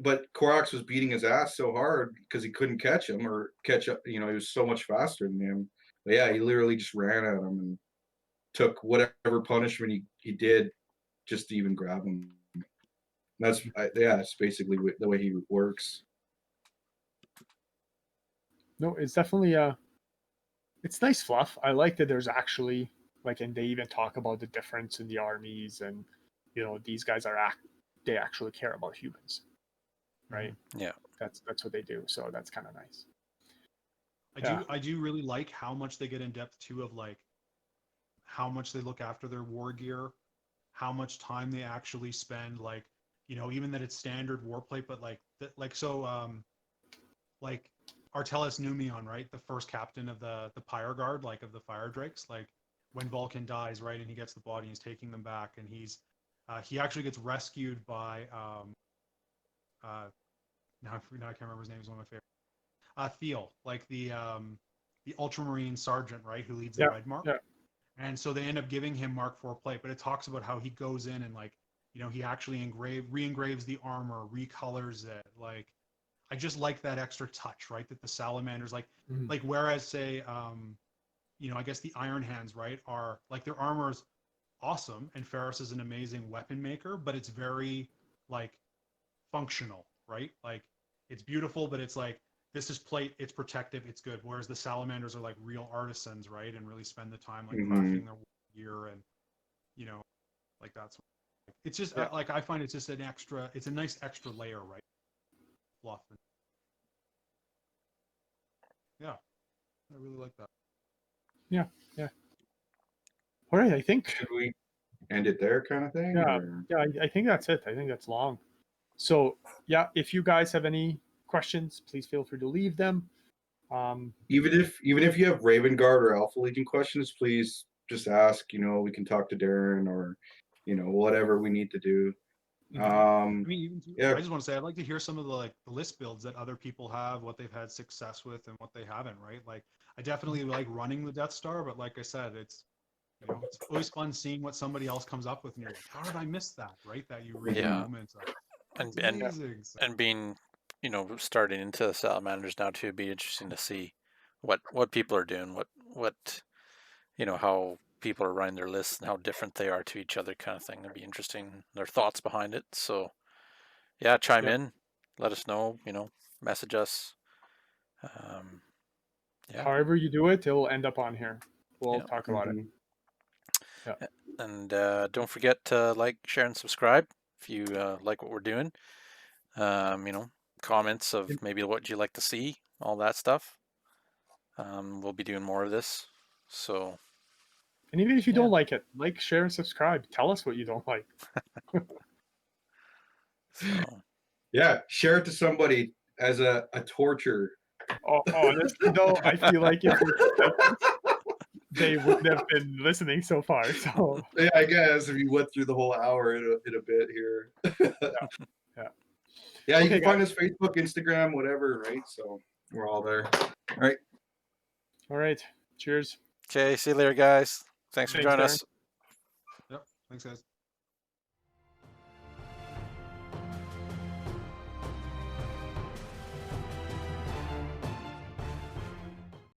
but Korax was beating his ass so hard because he couldn't catch him or catch up. He was so much faster than him. But yeah, he literally just ran at him and took whatever punishment he did just to even grab him. That's basically the way he works. No, it's definitely it's nice fluff. I like that there's actually, like, and they even talk about the difference in the armies, and these guys they actually care about humans, right? Yeah, that's what they do. So that's kind of nice. I do really like how much they get in depth too, of like how much they look after their war gear, how much time they actually spend, like, even that it's standard warplate, but like Artellus Numion, right? The first captain of the Pyre Guard, like of the Fire Drakes, like when Vulcan dies, right, and he gets the body, he's taking them back, and he actually gets rescued by now I can't remember his name. He's one of my favorites. Thiel, like the Ultramarine sergeant, right, who leads the Red Mark. Yeah. And so they end up giving him Mark IV plate, but it talks about how he goes in and like, he actually re-engraves the armor, recolors it. Like, I just like that extra touch, right? That the Salamanders like whereas say, I guess the Iron Hands, right, are like their armor is awesome, and Ferris is an amazing weapon maker, but it's very like functional, right? Like, it's beautiful, but it's like, this is plate, it's protective, it's good. Whereas the Salamanders are like real artisans, right? And really spend the time like crafting their gear, and like that's. It's just like, I find it's just it's a nice extra layer, right? Fluff. Yeah, I really like that. Yeah. All right, I think. Should we end it there, kind of thing? Yeah, I think that's it. I think that's long. So yeah, if you guys have any questions, please feel free to leave them. Even if you have Raven Guard or Alpha Legion questions, please just ask. You know, we can talk to Darren or, you know, whatever we need to do. I mean, even yeah. I just want to say I'd like to hear some of the the list builds that other people have, what they've had success with, and what they haven't. Right? Like, I definitely like running the Death Star, but like I said, it's it's always fun seeing what somebody else comes up with, and you're like, how did I miss that? Right? That you read Yeah. moments of. That's And amazing. So, and being, starting into the Salamanders now too, it'd be interesting to see what people are doing, what how people are running their lists and how different they are to each other, kind of thing. It'd be interesting, their thoughts behind it. So yeah, chime in, let us know, message us. Yeah. However you do it, it'll end up on here. We'll talk about it. Yeah. And don't forget to like, share, and subscribe if you like what we're doing. Comments of maybe what you like to see, all that stuff. We'll be doing more of this. So. And even if you don't like it, like, share, and subscribe. Tell us what you don't like. So. Yeah, share it to somebody as a torture. Oh, honestly, though, I feel like if they wouldn't have been listening so far. So yeah, I guess if you went through the whole hour in a bit here. Yeah, you can find us Facebook, Instagram, whatever, right? So we're all there. All right. Cheers. Okay, see you later, guys. Thanks for joining us. Yep. Thanks, guys.